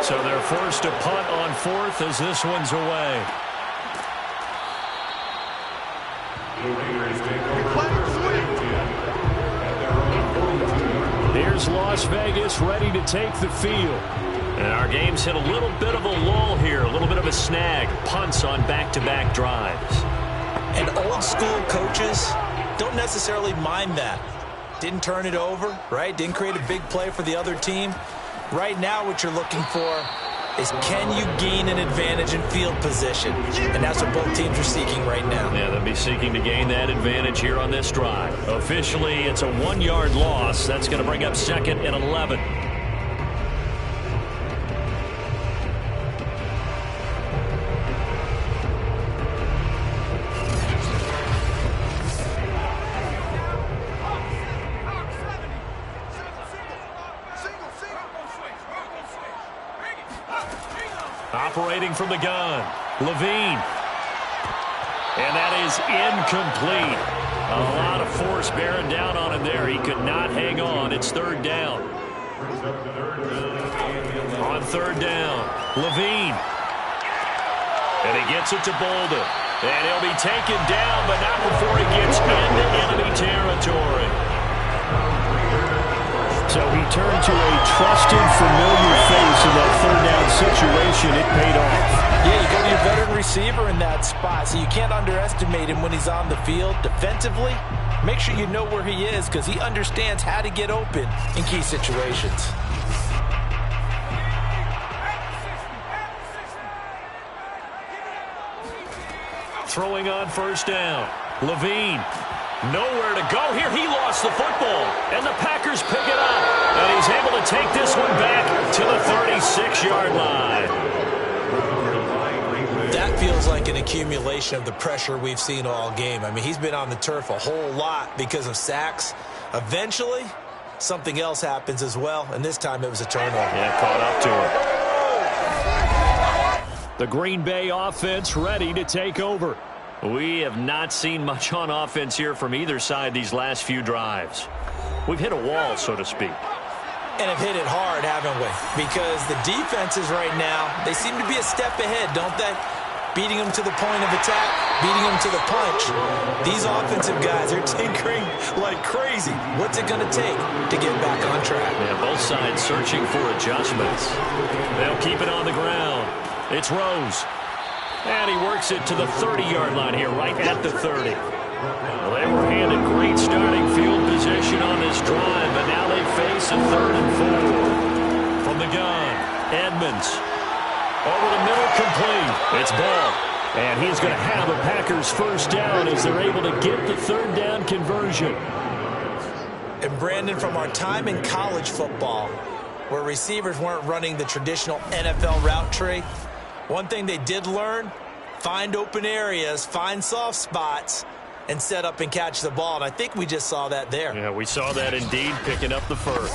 So they're forced to punt on 4th as this one's away. Here's Las Vegas ready to take the field. And our game's hit a little bit of a lull here, a little bit of a snag. Punts on back-to-back drives. And old-school coaches don't necessarily mind that. Didn't turn it over, right? Didn't create a big play for the other team. Right now what you're looking for is can you gain an advantage in field position? And that's what both teams are seeking right now. Yeah, they'll be seeking to gain that advantage here on this drive. Officially, it's a 1-yard loss. That's going to bring up 2nd and 11. Operating from the gun, Levine. And that is incomplete. A lot of force bearing down on him there. He could not hang on. It's third down. On third down, Levine. And he gets it to Bolden. And he'll be taken down, but not before he gets into enemy territory. So he turned to a trusted, familiar face in that third down situation. It paid off. Yeah, you go to your veteran receiver in that spot, so you can't underestimate him when he's on the field. Defensively, make sure you know where he is because he understands how to get open in key situations. Throwing on first down, Levine. Nowhere to go here. He lost the football, and the Packers pick it up. And he's able to take this one back to the 36-yard line. That feels like an accumulation of the pressure we've seen all game. I mean, he's been on the turf a whole lot because of sacks. Eventually, something else happens as well, and this time it was a turnover. Yeah, caught up to it. The Green Bay offense ready to take over. We have not seen much on offense here from either side these last few drives. We've hit a wall, so to speak. And have hit it hard, haven't we? Because the defenses right now, they seem to be a step ahead, don't they? Beating them to the point of attack, beating them to the punch. These offensive guys are tinkering like crazy. What's it going to take to get back on track? Yeah, both sides searching for adjustments. They'll keep it on the ground. It's Rose. And he works it to the 30-yard line here, right at the 30. Well, they were handed great starting field position on this drive, but now they face a 3rd and 4. From the gun, Edmonds. Over the middle, complete. It's Ball. And he's going to have a Packers first down as they're able to get the 3rd down conversion. And Brandon, from our time in college football, where receivers weren't running the traditional NFL route tree, one thing they did learn, find open areas, find soft spots, and set up and catch the ball. And I think we just saw that there. Yeah, we saw that indeed, picking up the first.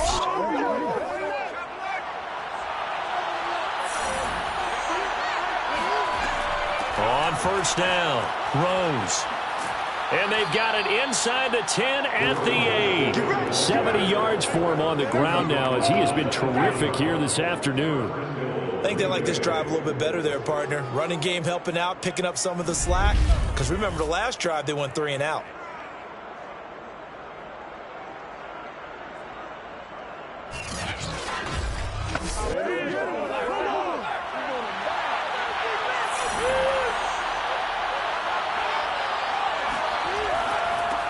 On first down, Rose. And they've got it inside the 10 at the 8. 70 yards for him on the ground now as he has been terrific here this afternoon. I think they like this drive a little bit better there, partner. Running game helping out, picking up some of the slack. Because remember, the last drive, they went 3 and out.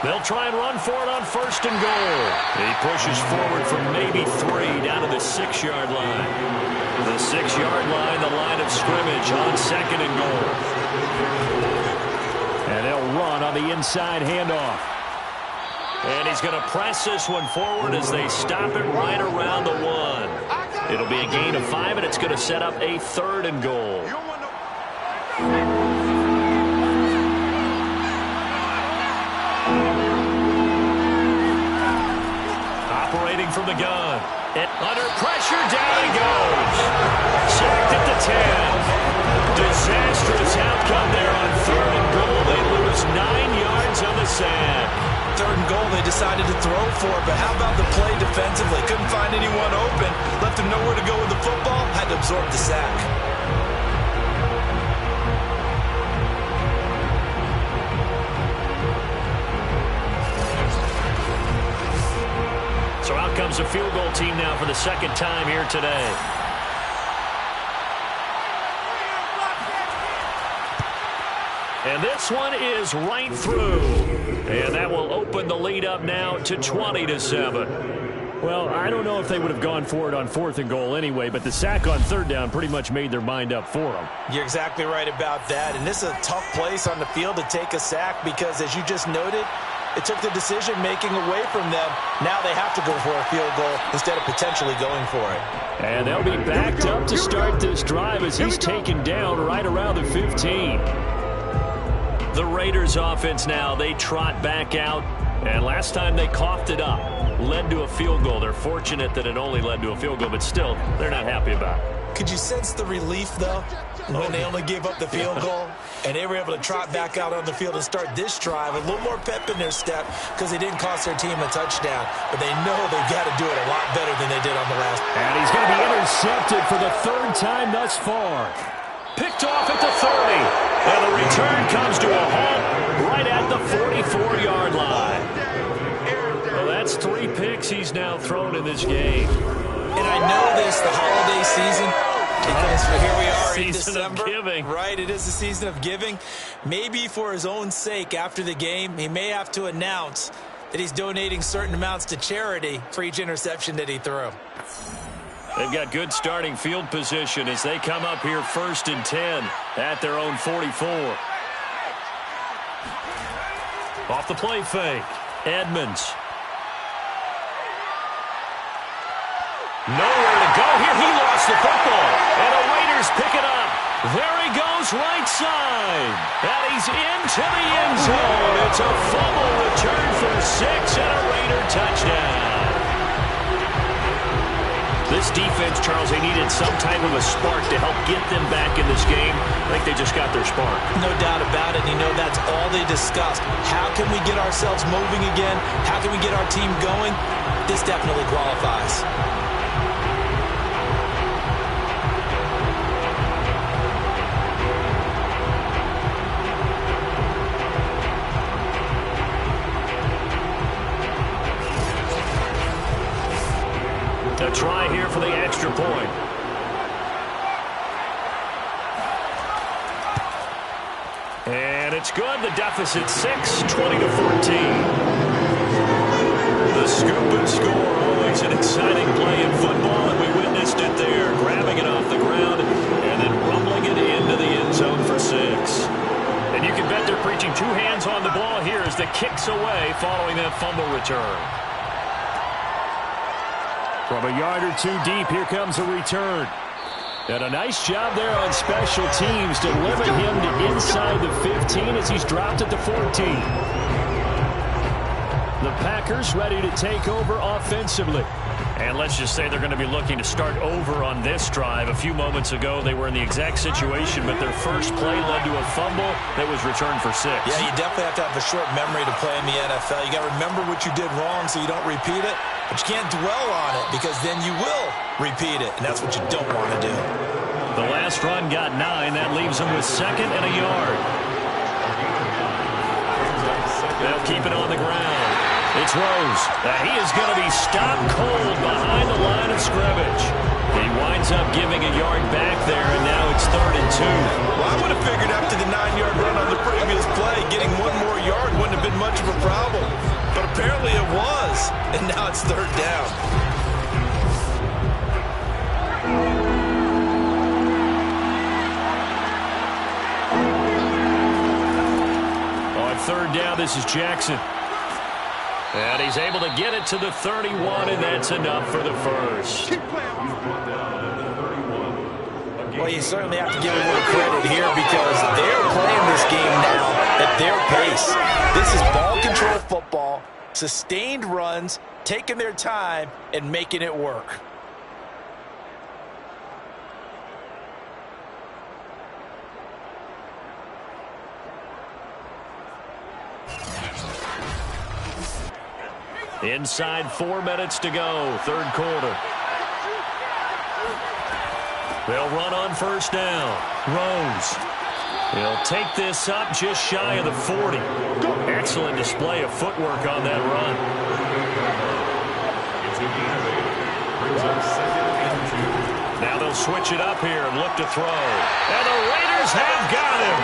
They'll try and run for it on 1st and goal. He pushes forward from maybe 3 down to the 6-yard line. The 6-yard line, the line of scrimmage on 2nd and goal. And they'll run on the inside handoff. And he's going to press this one forward as they stop it right around the 1. It'll be a gain of 5, and it's going to set up a 3rd and goal. Operating from the gun. Under pressure, down he goes. Sacked at the 10. Disastrous outcome there on 3rd and goal. They lose 9 yards on the sack. 3rd and goal, they decided to throw for it, but how about the play defensively? Couldn't find anyone open. Left them nowhere to go with the football. Had to absorb the sack. So out comes the field goal team now for the 2nd time here today. And this one is right through. And that will open the lead up now to 20-7. Well, I don't know if they would have gone for it on 4th and goal anyway, but the sack on 3rd down pretty much made their mind up for them. You're exactly right about that. And this is a tough place on the field to take a sack because, as you just noted, it took the decision-making away from them. Now they have to go for a field goal instead of potentially going for it. And they'll be backed up to start this drive as he's taken down right around the 15. The Raiders offense now, they trot back out. And last time they coughed it up, led to a field goal. They're fortunate that it only led to a field goal, but still, they're not happy about it. Could you sense the relief, though, when they only gave up the field goal and they were able to trot back out on the field and start this drive? A little more pep in their step because they didn't cost their team a touchdown, but they know they've got to do it a lot better than they did on the last. And he's going to be intercepted for the third time thus far. Picked off at the 30. And the return comes to a halt right at the 44-yard line. Well, that's 3 picks he's now thrown in this game. And I know this, the holiday season, because here we are in Season December. of giving. Right, it is the season of giving. Maybe for his own sake after the game, he may have to announce that he's donating certain amounts to charity for each interception that he threw. They've got good starting field position as they come up here 1st and 10 at their own 44. Off the play fake, Edmonds. Nowhere to go here. He lost the football. And the Raiders pick it up. There he goes, right side. And he's into the end zone. It's a fumble return for 6 and a Raider touchdown. This defense, Charles, they needed some type of a spark to help get them back in this game. I think they just got their spark. No doubt about it. You know, that's all they discussed. How can we get ourselves moving again? How can we get our team going? This definitely qualifies. A try here for the extra point. And it's good. The deficit 6, 20-14. The scoop and score, always an exciting play in football, and we witnessed it there, grabbing it off the ground and then rumbling it into the end zone for 6. And you can bet they're preaching 2 hands on the ball here as the kick's away following that fumble return. From a yard or 2 deep, here comes a return. And a nice job there on special teams to limit him to inside the 15 as he's dropped at the 14. The Packers ready to take over offensively. And let's just say they're going to be looking to start over on this drive. A few moments ago, they were in the exact situation, but their first play led to a fumble that was returned for 6. Yeah, you definitely have to have a short memory to play in the NFL. You got to remember what you did wrong so you don't repeat it, but you can't dwell on it because then you will repeat it, and that's what you don't want to do. The last run got 9. That leaves them with 2nd and a yard. They'll keep it on the ground. It's Rose. He is going to be stopped cold behind the line of scrimmage. He winds up giving a yard back there, and now it's 3rd and 2. Well, I would have figured after the 9-yard run on the previous play, getting 1 more yard wouldn't have been much of a problem. But apparently it was, and now it's 3rd down. On 3rd down, this is Jackson. And he's able to get it to the 31, and that's enough for the first. Well, you certainly have to give a little credit here because they're playing this game now at their pace. This is ball control football, sustained runs, taking their time, and making it work. Inside 4 minutes to go, 3rd quarter. They'll run on 1st down. Rose. He'll take this up just shy of the 40. Excellent display of footwork on that run. Now they'll switch it up here and look to throw. And the Raiders have got him.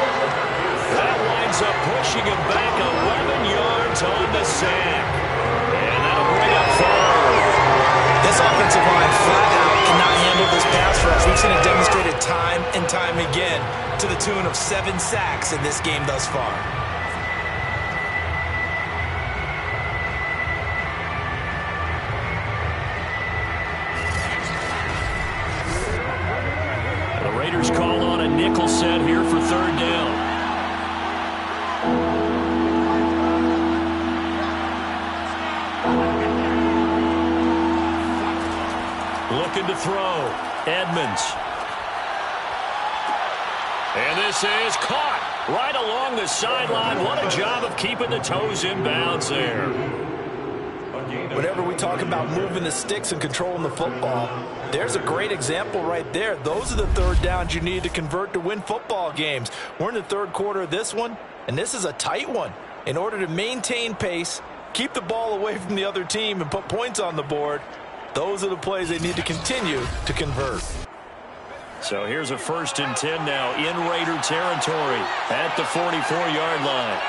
That winds up pushing him back 11 yards on the sack. And that'll bring up 4. This offensive line flat out cannot handle this pass rush. We've seen it demonstrated time and time again to the tune of 7 sacks in this game thus far. The Raiders call on a nickel set here for 3rd down. Looking to throw. Edmonds. And this is caught right along the sideline. What a job of keeping the toes in bounds there. Whenever we talk about moving the sticks and controlling the football, there's a great example right there. Those are the third downs you need to convert to win football games. We're in the third quarter of this one, and this is a tight one. In order to maintain pace, keep the ball away from the other team, and put points on the board, those are the plays they need to continue to convert. So here's a 1st and 10 now in Raider territory at the 44-yard line.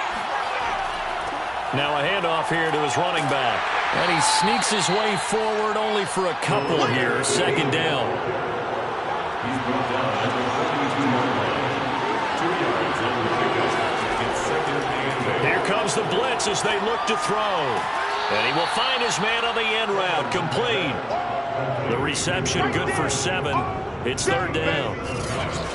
Now a handoff here to his running back. And he sneaks his way forward only for a couple here. 2nd down. Here comes the blitz as they look to throw. And he will find his man on the end route. Complete. The reception good for 7. It's 3rd down.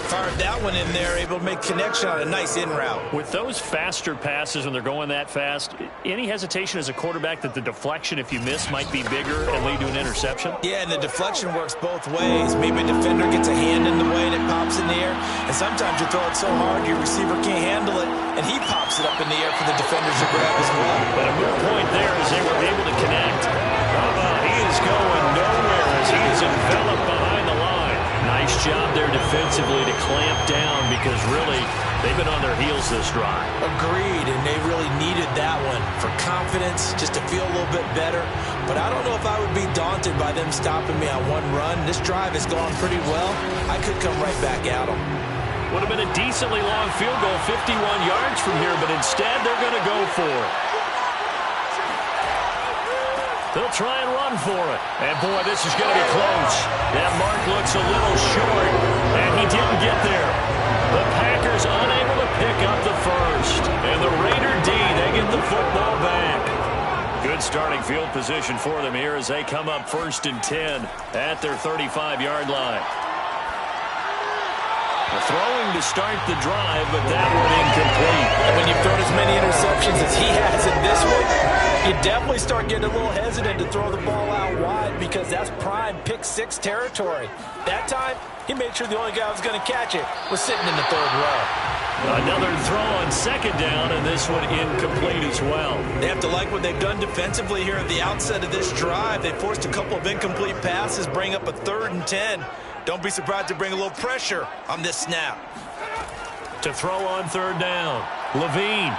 Fired that one in there, able to make connection on a nice in route. With those faster passes when they're going that fast, any hesitation as a quarterback that the deflection, if you miss, might be bigger and lead to an interception? Yeah, and the deflection works both ways. Maybe a defender gets a hand in the way and it pops in the air. And sometimes you throw it so hard your receiver can't handle it, and he pops it up in the air for the defenders to grab as well. But a good point there as they were able to connect. He is going nowhere as he is enveloped behind the line. Nice job there defensively to clamp down, because really they've been on their heels this drive. Agreed, and they really needed that one for confidence, just to feel a little bit better. But I don't know if I would be daunted by them stopping me on one run. This drive has gone pretty well. I could come right back at them. Would have been a decently long field goal, 51 yards from here, but instead they're going to go for it. They'll try and run for it. And, boy, this is going to be close. That mark looks a little short, and he didn't get there. The Packers unable to pick up the first. And the Raider D, they get the football back. Good starting field position for them here as they come up 1st and 10 at their 35-yard line. Throwing to start the drive, but that one incomplete. And when you've thrown as many interceptions as he has in this one, you definitely start getting a little hesitant to throw the ball out wide, because that's prime pick-6 territory. That time, he made sure the only guy who was going to catch it was sitting in the 3rd row. Another throw on 2nd down, and this one incomplete as well. They have to like what they've done defensively here at the outset of this drive. They forced a couple of incomplete passes, bring up a 3rd and 10. Don't be surprised to bring a little pressure on this snap. To throw on 3rd down, Levine.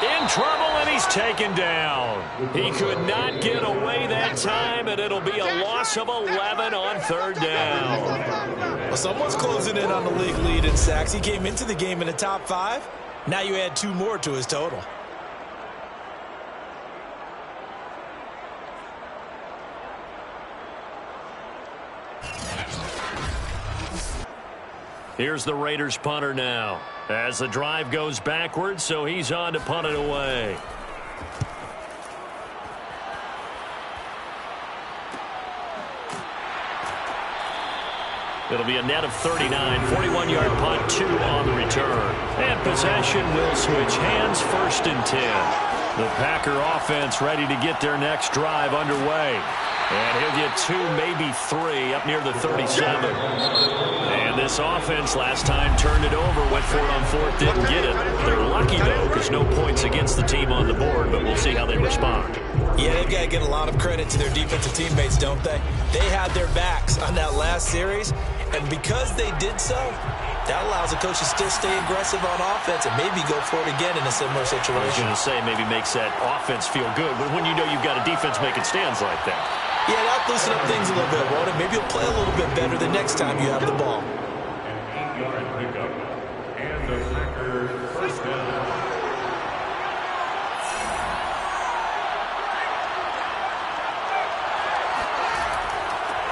In trouble, and he's taken down. He could not get away that time, and it'll be a loss of 11 on 3rd down. Well, someone's closing in on the league lead in sacks. He came into the game in the top 5. Now you add 2 more to his total. Here's the Raiders punter now as the drive goes backwards, so he's on to punt it away. It'll be a net of 39, 41-yard punt, 2 on the return. And possession will switch hands, 1st and 10. The Packer offense ready to get their next drive underway. And he'll get 2, maybe 3 up near the 37. And this offense last time turned it over, went for it on 4th, didn't get it. They're lucky, though, because no points against the team on the board, but we'll see how they respond. Yeah, they've got to get a lot of credit to their defensive teammates, don't they? They had their backs on that last series, and because they did so, that allows the coach to still stay aggressive on offense and maybe go for it again in a similar situation. I was going to say maybe makes that offense feel good, but when you know you've got a defense making stands like that. Yeah, that'll loosen up things a little bit, won't it? Maybe you'll play a little bit better the next time you have the ball. An 8-yard pickup. And the Packers 1st down.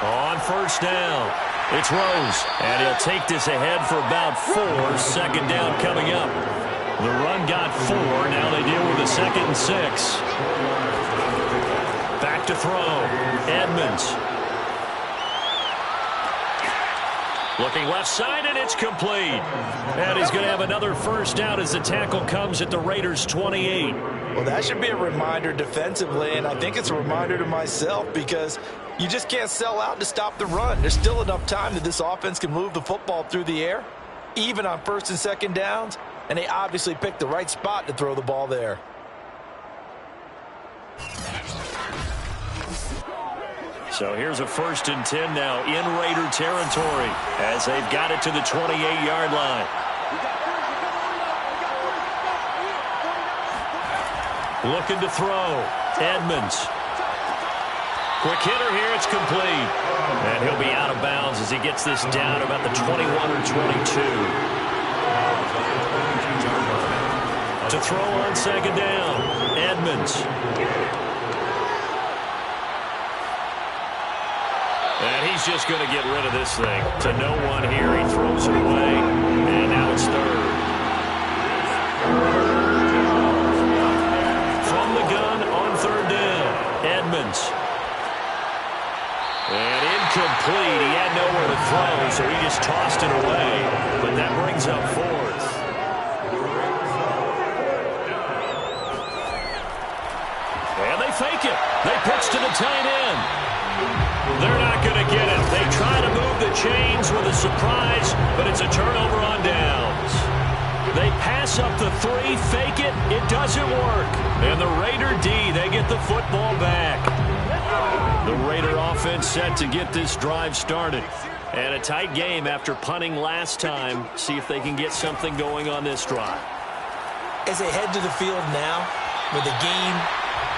On 1st down, it's Rose, and he'll take this ahead for about 4. 2nd down coming up. The run got 4. Now they deal with a 2nd and 6. Back to throw. Edmonds. Looking left side, and it's complete. And he's going to have another 1st down as the tackle comes at the Raiders' 28. Well, that should be a reminder defensively, and I think it's a reminder to myself, because You just can't sell out to stop the run. There's still enough time that this offense can move the football through the air, even on first and second downs, and they obviously picked the right spot to throw the ball there. So here's a 1st and 10 now in Raider territory as they've got it to the 28-yard line. Looking to throw. Edmonds. Quick hitter here, it's complete. And he'll be out of bounds as he gets this down about the 21 or 22. To throw on second down, Edmonds. And he's just going to get rid of this thing. To no one here, he throws it away. And now it's third. From the gun on third down, Edmonds. And incomplete. He had nowhere to throw, so he just tossed it away. But that brings up 4th. And they fake it. They pitch to the tight end. They're not going to get it. They try to move the chains with a surprise, but it's a turnover on downs. They pass up the 3, fake it. It doesn't work. And the Raider D, they get the football back. The Raider offense set to get this drive started. And a tight game after punting last time. See if they can get something going on this drive. As they head to the field now, with the game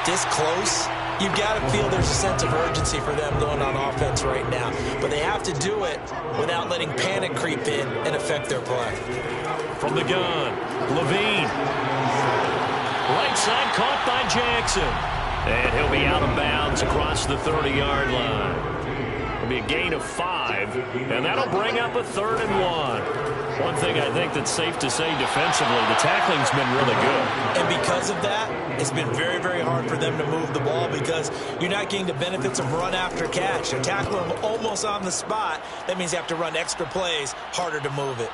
this close, you've got to feel there's a sense of urgency for them going on offense right now. But they have to do it without letting panic creep in and affect their play. From the gun, Levine. Right side caught by Jackson. And he'll be out of bounds across the 30-yard line. It'll be a gain of 5, and that'll bring up a 3rd and 1. One thing I think that's safe to say defensively, the tackling's been really good. And because of that, it's been very, very hard for them to move the ball because you're not getting the benefits of run after catch. They're tackling them almost on the spot. That means you have to run extra plays, harder to move it.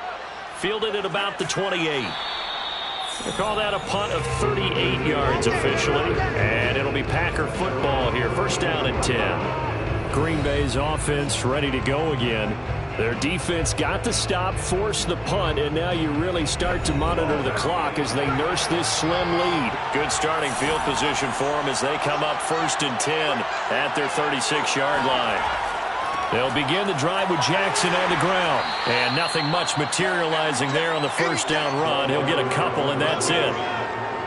Fielded at about the 28. They call that a punt of 38 yards officially. And it'll be Packer football here. 1st down and 10. Green Bay's offense ready to go again. Their defense got the stop, forced the punt, and now you really start to monitor the clock as they nurse this slim lead. Good starting field position for them as they come up 1st and 10 at their 36-yard line. They'll begin the drive with Jackson on the ground. And nothing much materializing there on the 1st down run. He'll get a couple, and that's it.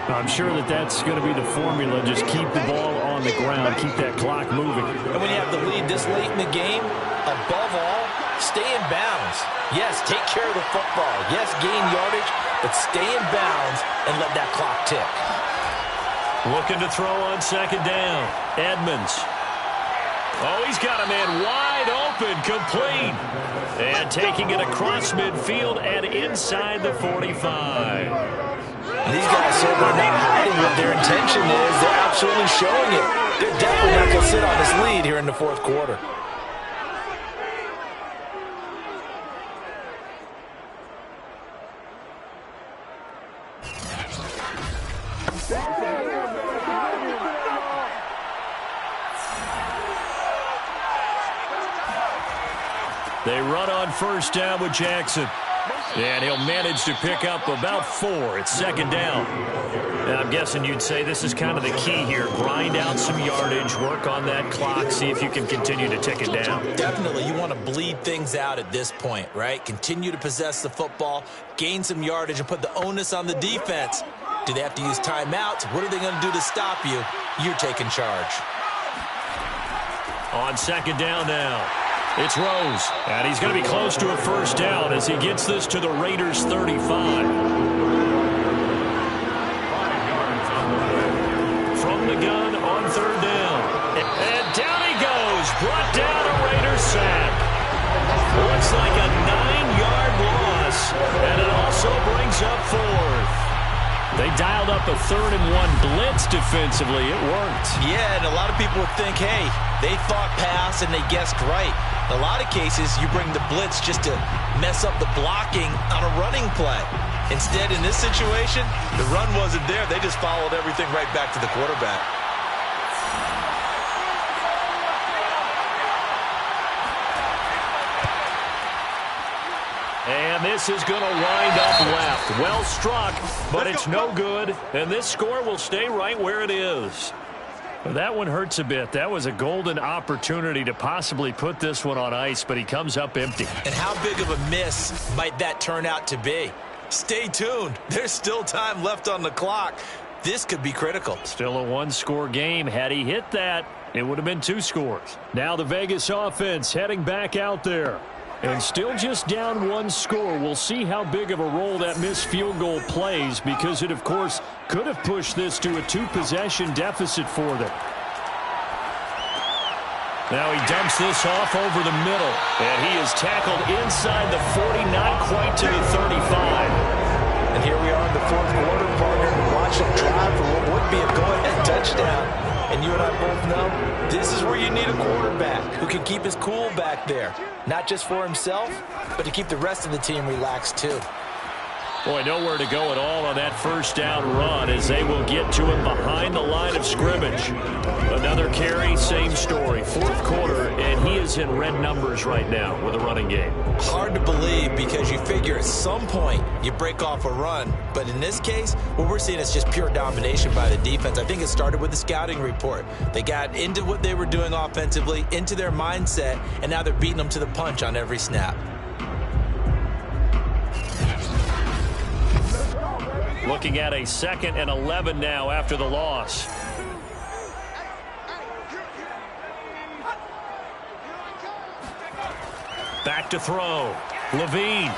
I'm sure that's going to be the formula. Just keep the ball on the ground. Keep that clock moving. And when you have the lead this late in the game, above all, stay in bounds. Yes, take care of the football. Yes, gain yardage, but stay in bounds and let that clock tick. Looking to throw on second down. Edmonds. Oh, he's got a man wide open, complete. And taking it across midfield and inside the 45. These guys certainly not hiding what their intention is. They're absolutely showing it. They're definitely not going to sit on this lead here in the 4th quarter. They run on 1st down with Jackson. And he'll manage to pick up about 4. It's 2nd down. And I'm guessing you'd say this is kind of the key here. Grind out some yardage, work on that clock, see if you can continue to tick it down. Definitely. You want to bleed things out at this point, right? Continue to possess the football, gain some yardage, and put the onus on the defense. Do they have to use timeouts? What are they going to do to stop you? You're taking charge. On 2nd down now. It's Rose, and he's going to be close to a 1st down as he gets this to the Raiders' 35. From the gun on 3rd down. And down he goes, brought down a Raiders sack. Looks like a 9-yard loss, and it also brings up 4th. They dialed up a 3rd and 1 blitz defensively. It worked. Yeah, and a lot of people would think, hey, they thought pass and they guessed right. In a lot of cases, you bring the blitz just to mess up the blocking on a running play. Instead, in this situation, the run wasn't there. They just followed everything right back to the quarterback. And this is going to wind up left. Well struck, but it's no good. And this score will stay right where it is. Well, that one hurts a bit. That was a golden opportunity to possibly put this one on ice, but he comes up empty. And how big of a miss might that turn out to be? Stay tuned. There's still time left on the clock. This could be critical. Still a one-score game. Had he hit that, it would have been 2 scores. Now the Vegas offense heading back out there. And still just down 1 score. We'll see how big of a role that missed field goal plays, because it, of course, could have pushed this to a 2-possession deficit for them. Now he dumps this off over the middle. And he is tackled inside the 40, not quite to the 35. And here we are in the 4th quarter, partner. Watch him drive for what would be a go-ahead touchdown. And you and I both know this is where you need a quarterback who can keep his cool back there. Not just for himself, but to keep the rest of the team relaxed too. Boy, nowhere to go at all on that first down run as they will get to him behind the line of scrimmage. Another carry, same story. 4th quarter, and he is in red numbers right now with a running game. Hard to believe, because you figure at some point you break off a run. But in this case, what we're seeing is just pure domination by the defense. I think it started with the scouting report. They got into what they were doing offensively, into their mindset, and now they're beating them to the punch on every snap. Looking at a 2nd and 11 now after the loss. Back to throw. Levine.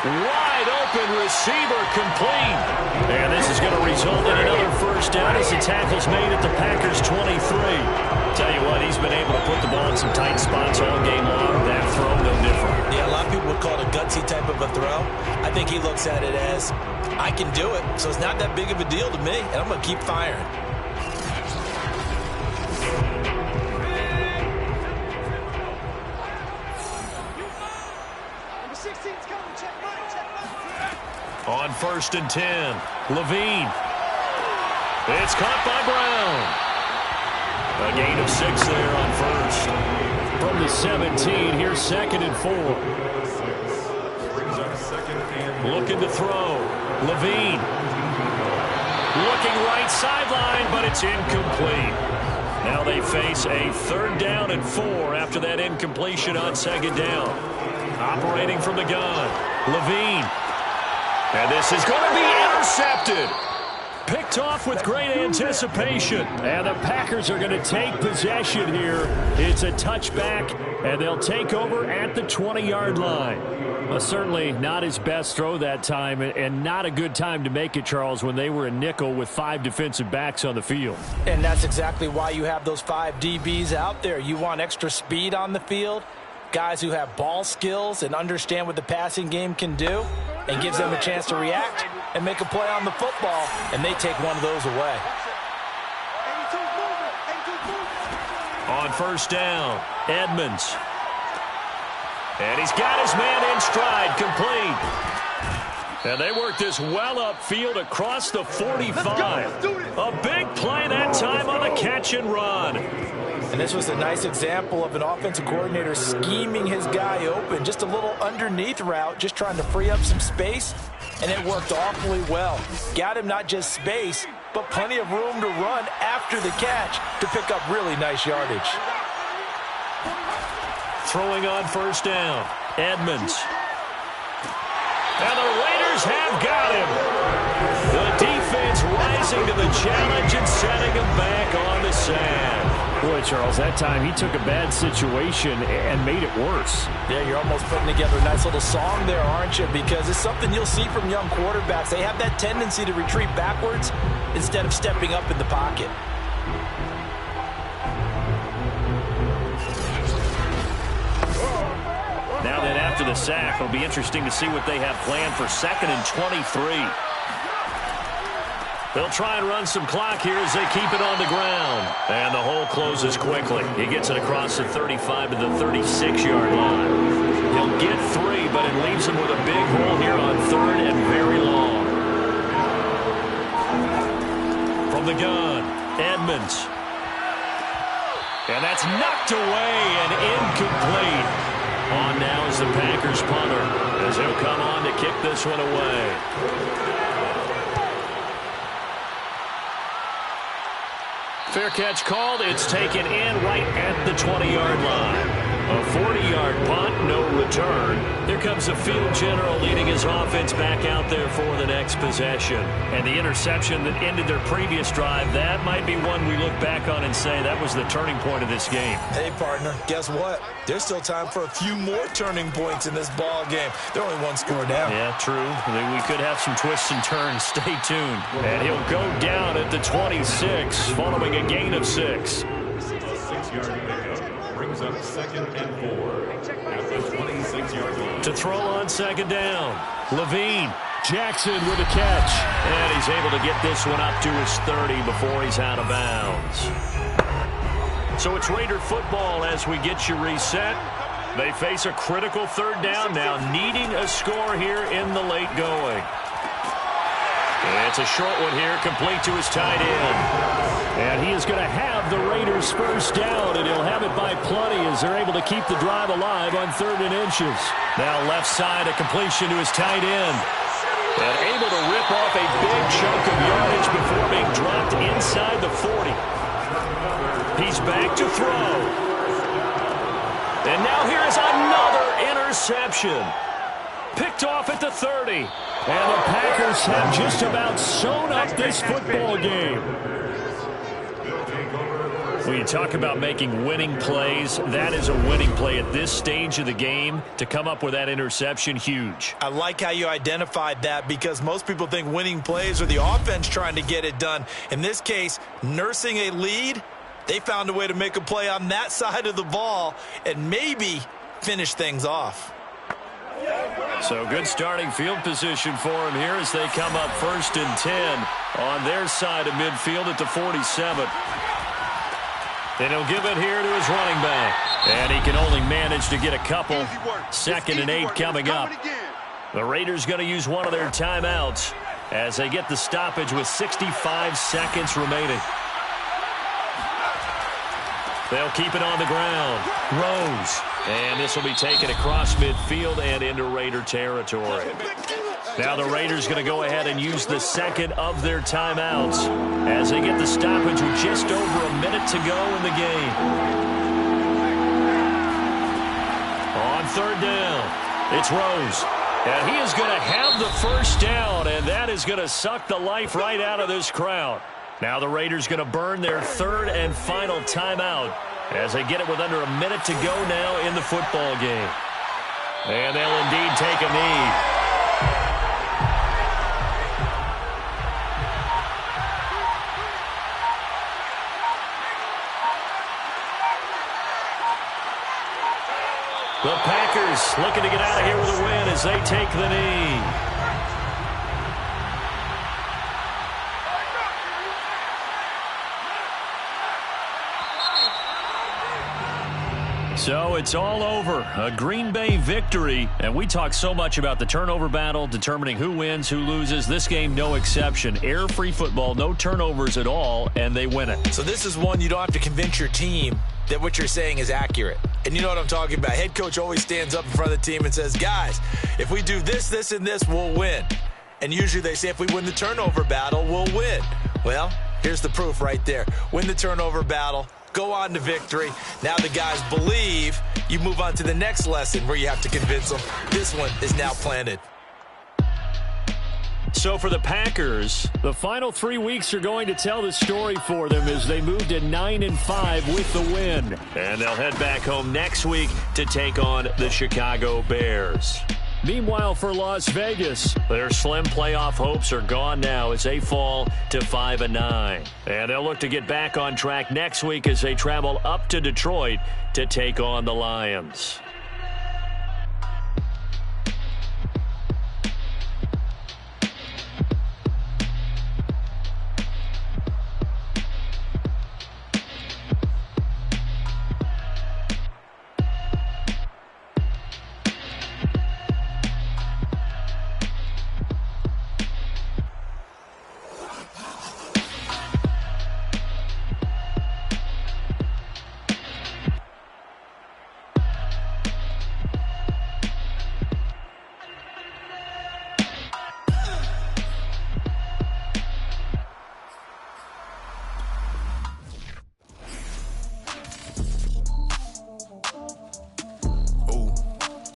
Wide open receiver, complete. And this is going to result in another first down as the tackle's made at the Packers 23. Tell you what, he's been able to put the ball in some tight spots all game long. That throw, no different. Yeah, a lot of people would call it a gutsy type of a throw. I think he looks at it as, I can do it, so it's not that big of a deal to me, and I'm going to keep firing. On 1st and 10, Levine. It's caught by Brown. A gain of 6 there on 1st. From the 17, here's 2nd and 4. Looking to throw. Levine. Looking right sideline, but it's incomplete. Now they face a 3rd down and 4 after that incompletion on 2nd down. Operating from the gun. Levine. And this is going to be intercepted. Picked off with great anticipation. And the Packers are going to take possession here. It's a touchback, and they'll take over at the 20-yard line. Well, certainly not his best throw that time, and not a good time to make it, Charles, when they were a nickel with 5 defensive backs on the field. And that's exactly why you have those 5 DBs out there. You want extra speed on the field, guys who have ball skills and understand what the passing game can do, and gives them a chance to react and make a play on the football, and they take one of those away. On 1st down, Edmonds. And he's got his man in stride, complete. And they work this well upfield across the 45. A big play that time on the catch and run. And this was a nice example of an offensive coordinator scheming his guy open. Just a little underneath route, just trying to free up some space, and it worked awfully well. Got him not just space, but plenty of room to run after the catch to pick up really nice yardage. Throwing on 1st down, Edmonds. And the Raiders have got him. The defense rising to the challenge and setting him back on the sand. Boy, Charles, that time he took a bad situation and made it worse. Yeah, you're almost putting together a nice little song there, aren't you? Because it's something you'll see from young quarterbacks. They have that tendency to retreat backwards instead of stepping up in the pocket. Now then, after the sack, it'll be interesting to see what they have planned for 2nd and 23. They'll try and run some clock here as they keep it on the ground. And the hole closes quickly. He gets it across the 35 to the 36-yard line. He'll get 3, but it leaves him with a big hole here on 3rd and very long. From the gun, Edmonds. And that's knocked away and incomplete. On now is the Packers punter, as he'll come on to kick this one away. Fair catch called. It's taken in right at the 20-yard line. A 40-yard punt, no return. Here comes the field general leading his offense back out there for the next possession. And the interception that ended their previous drive, that might be one we look back on and say that was the turning point of this game. Hey, partner, guess what? There's still time for a few more turning points in this ball game. They're only one score down. Yeah, true. We could have some twists and turns. Stay tuned. And he'll go down at the 26, following a gain of 6. A 6-yard pickup brings up 2nd and 4 at the 26-yard line. To throw on 2nd down, Levine. Jackson with a catch. And he's able to get this one up to his 30 before he's out of bounds. So it's Raider football as we get you reset. They face a critical 3rd down now, needing a score here in the late going. It's a short one here, complete to his tight end. And he is going to have the Raiders first down, and he'll have it by plenty as they're able to keep the drive alive on 3rd and inches. Now left side, a completion to his tight end. And able to rip off a big chunk of yardage before being dropped inside the 40. He's back to throw. And now here is another interception. Picked off at the 30. And the Packers have just about sewn up this football game. When you talk about making winning plays, that is a winning play at this stage of the game. To come up with that interception, huge. I like how you identified that because most people think winning plays are the offense trying to get it done. In this case, nursing a lead, they found a way to make a play on that side of the ball and maybe finish things off. So good starting field position for him here as they come up 1st and 10 on their side of midfield at the 47. And he'll give it here to his running back. And he can only manage to get a couple. 2nd and 8 coming up. The Raiders going to use one of their timeouts as they get the stoppage with 65 seconds remaining. They'll keep it on the ground. Rose. And this will be taken across midfield and into Raider territory. Now the Raiders going to go ahead and use the 2nd of their timeouts as they get the stoppage with just over a minute to go in the game. On 3rd down, it's Rose. And he is going to have the first down, and that is going to suck the life right out of this crowd. Now the Raiders going to burn their 3rd and final timeout as they get it with under a minute to go now in the football game. And they'll indeed take a knee. The Packers looking to get out of here with a win as they take the knee. So it's all over. A Green Bay victory. And we talk so much about the turnover battle, determining who wins, who loses. This game, no exception. Error-free football, no turnovers at all, and they win it. So this is one you don't have to convince your team that what you're saying is accurate. And you know what I'm talking about. Head coach always stands up in front of the team and says, guys, if we do this, this, and this, we'll win. And usually they say if we win the turnover battle, we'll win. Well, here's the proof right there. Win the turnover battle. Go on to victory. Now the guys believe. You move on to the next lesson where you have to convince them. This one is now planted. So for the Packers, the final 3 weeks are going to tell the story for them as they move to 9-5 with the win. And they'll head back home next week to take on the Chicago Bears. Meanwhile, for Las Vegas, their slim playoff hopes are gone now as they fall to 5-9. And they'll look to get back on track next week as they travel up to Detroit to take on the Lions.